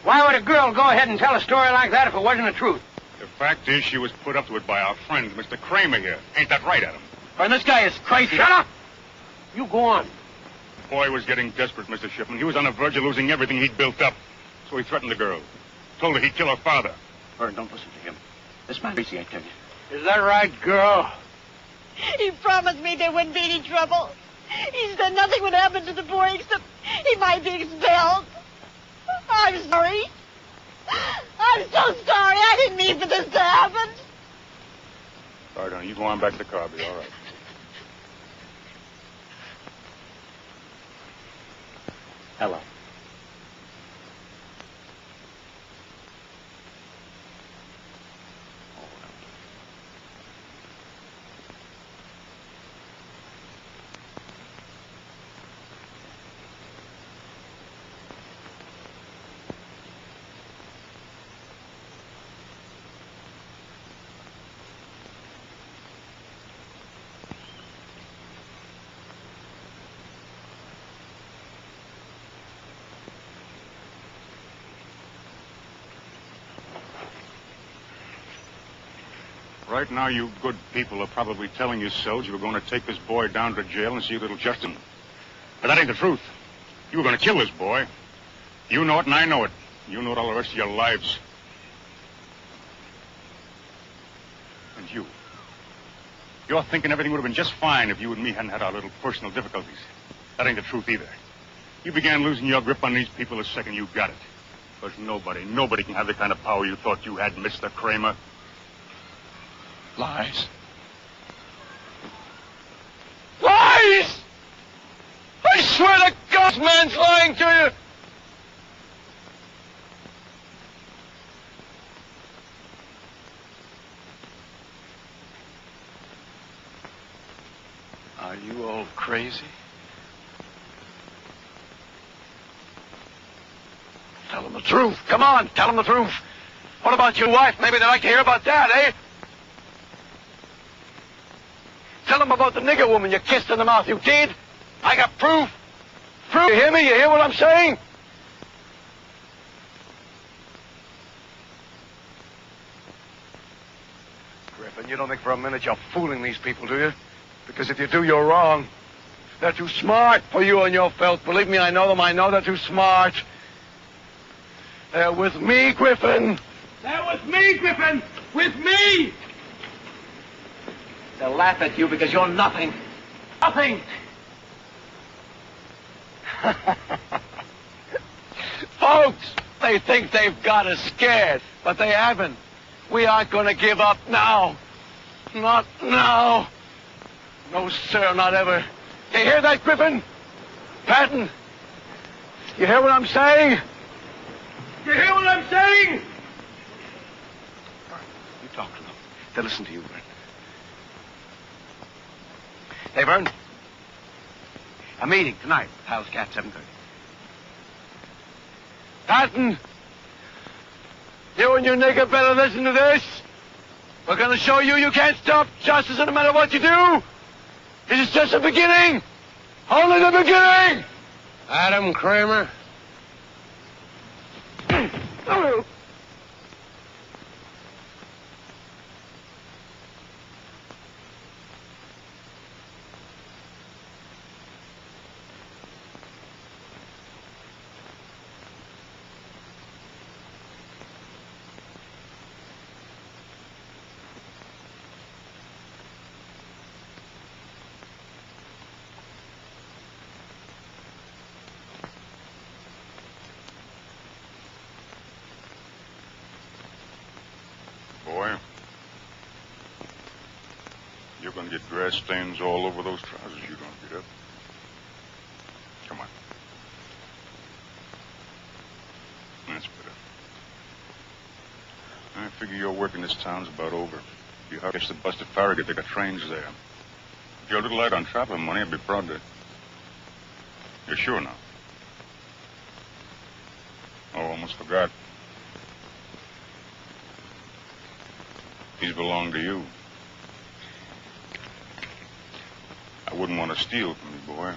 Why would a girl go ahead and tell a story like that if it wasn't the truth? The fact is she was put up to it by our friend, Mr. Kramer here. Ain't that right, Adam? And this guy is crazy. Shut up! You go on. The boy was getting desperate, Mr. Shipman. He was on the verge of losing everything he'd built up. So he threatened the girl. Told her he'd kill her father. Vern, don't listen to him. This man crazy, I tell you. Is that right, girl? He promised me there wouldn't be any trouble. He said nothing would happen to the boy except he might be expelled. I'm sorry. I'm so sorry. I didn't mean for this to happen. All right, honey, you go on back to the car. Be all right. Ella. Right now, you good people are probably telling yourselves you were going to take this boy down to jail and see a little justice. But that ain't the truth. You were going to kill this boy. You know it and I know it. You know it all the rest of your lives. And you. You're thinking everything would have been just fine if you and me hadn't had our little personal difficulties. That ain't the truth either. You began losing your grip on these people the second you got it. Because nobody can have the kind of power you thought you had, Mr. Kramer. Lies. Lies! I swear to God, this man's lying to you. Are you all crazy? Tell him the truth. Come on, tell him the truth. What about your wife? Maybe they'd like to hear about that, eh? Tell him about the nigger woman you kissed in the mouth. You did? I got proof. Proof. You hear me? You hear what I'm saying? Griffin, you don't think for a minute you're fooling these people, do you? Because if you do, you're wrong. They're too smart for you and your filth. Believe me, I know them. I know they're too smart. They're with me, Griffin. They're with me, Griffin. With me. They'll laugh at you because you're nothing. Nothing. Folks, they think they've got us scared, but they haven't. We aren't going to give up now. Not now. No, sir, not ever. You hear that, Griffin? Patton? You hear what I'm saying? You hear what I'm saying? You talk to them. They'll listen to you, Vern. Hey, Vern. A meeting tonight. Hal's Cat, 7:30. Patton! You and your nigger better listen to this. We're going to show you you can't stop justice no matter what you do. This is just the beginning. Only the beginning. Adam Kramer. Boy, you're going to get grass stains all over those trousers you don't get up. Come on. That's better. I figure your work in this town's about over. You have to catch the bus to Farragut. They got trains there. If you're a little light on traveling money, I'd be proud to. You're sure now? Oh, almost forgot. These belong to you. I wouldn't want to steal from you, boy.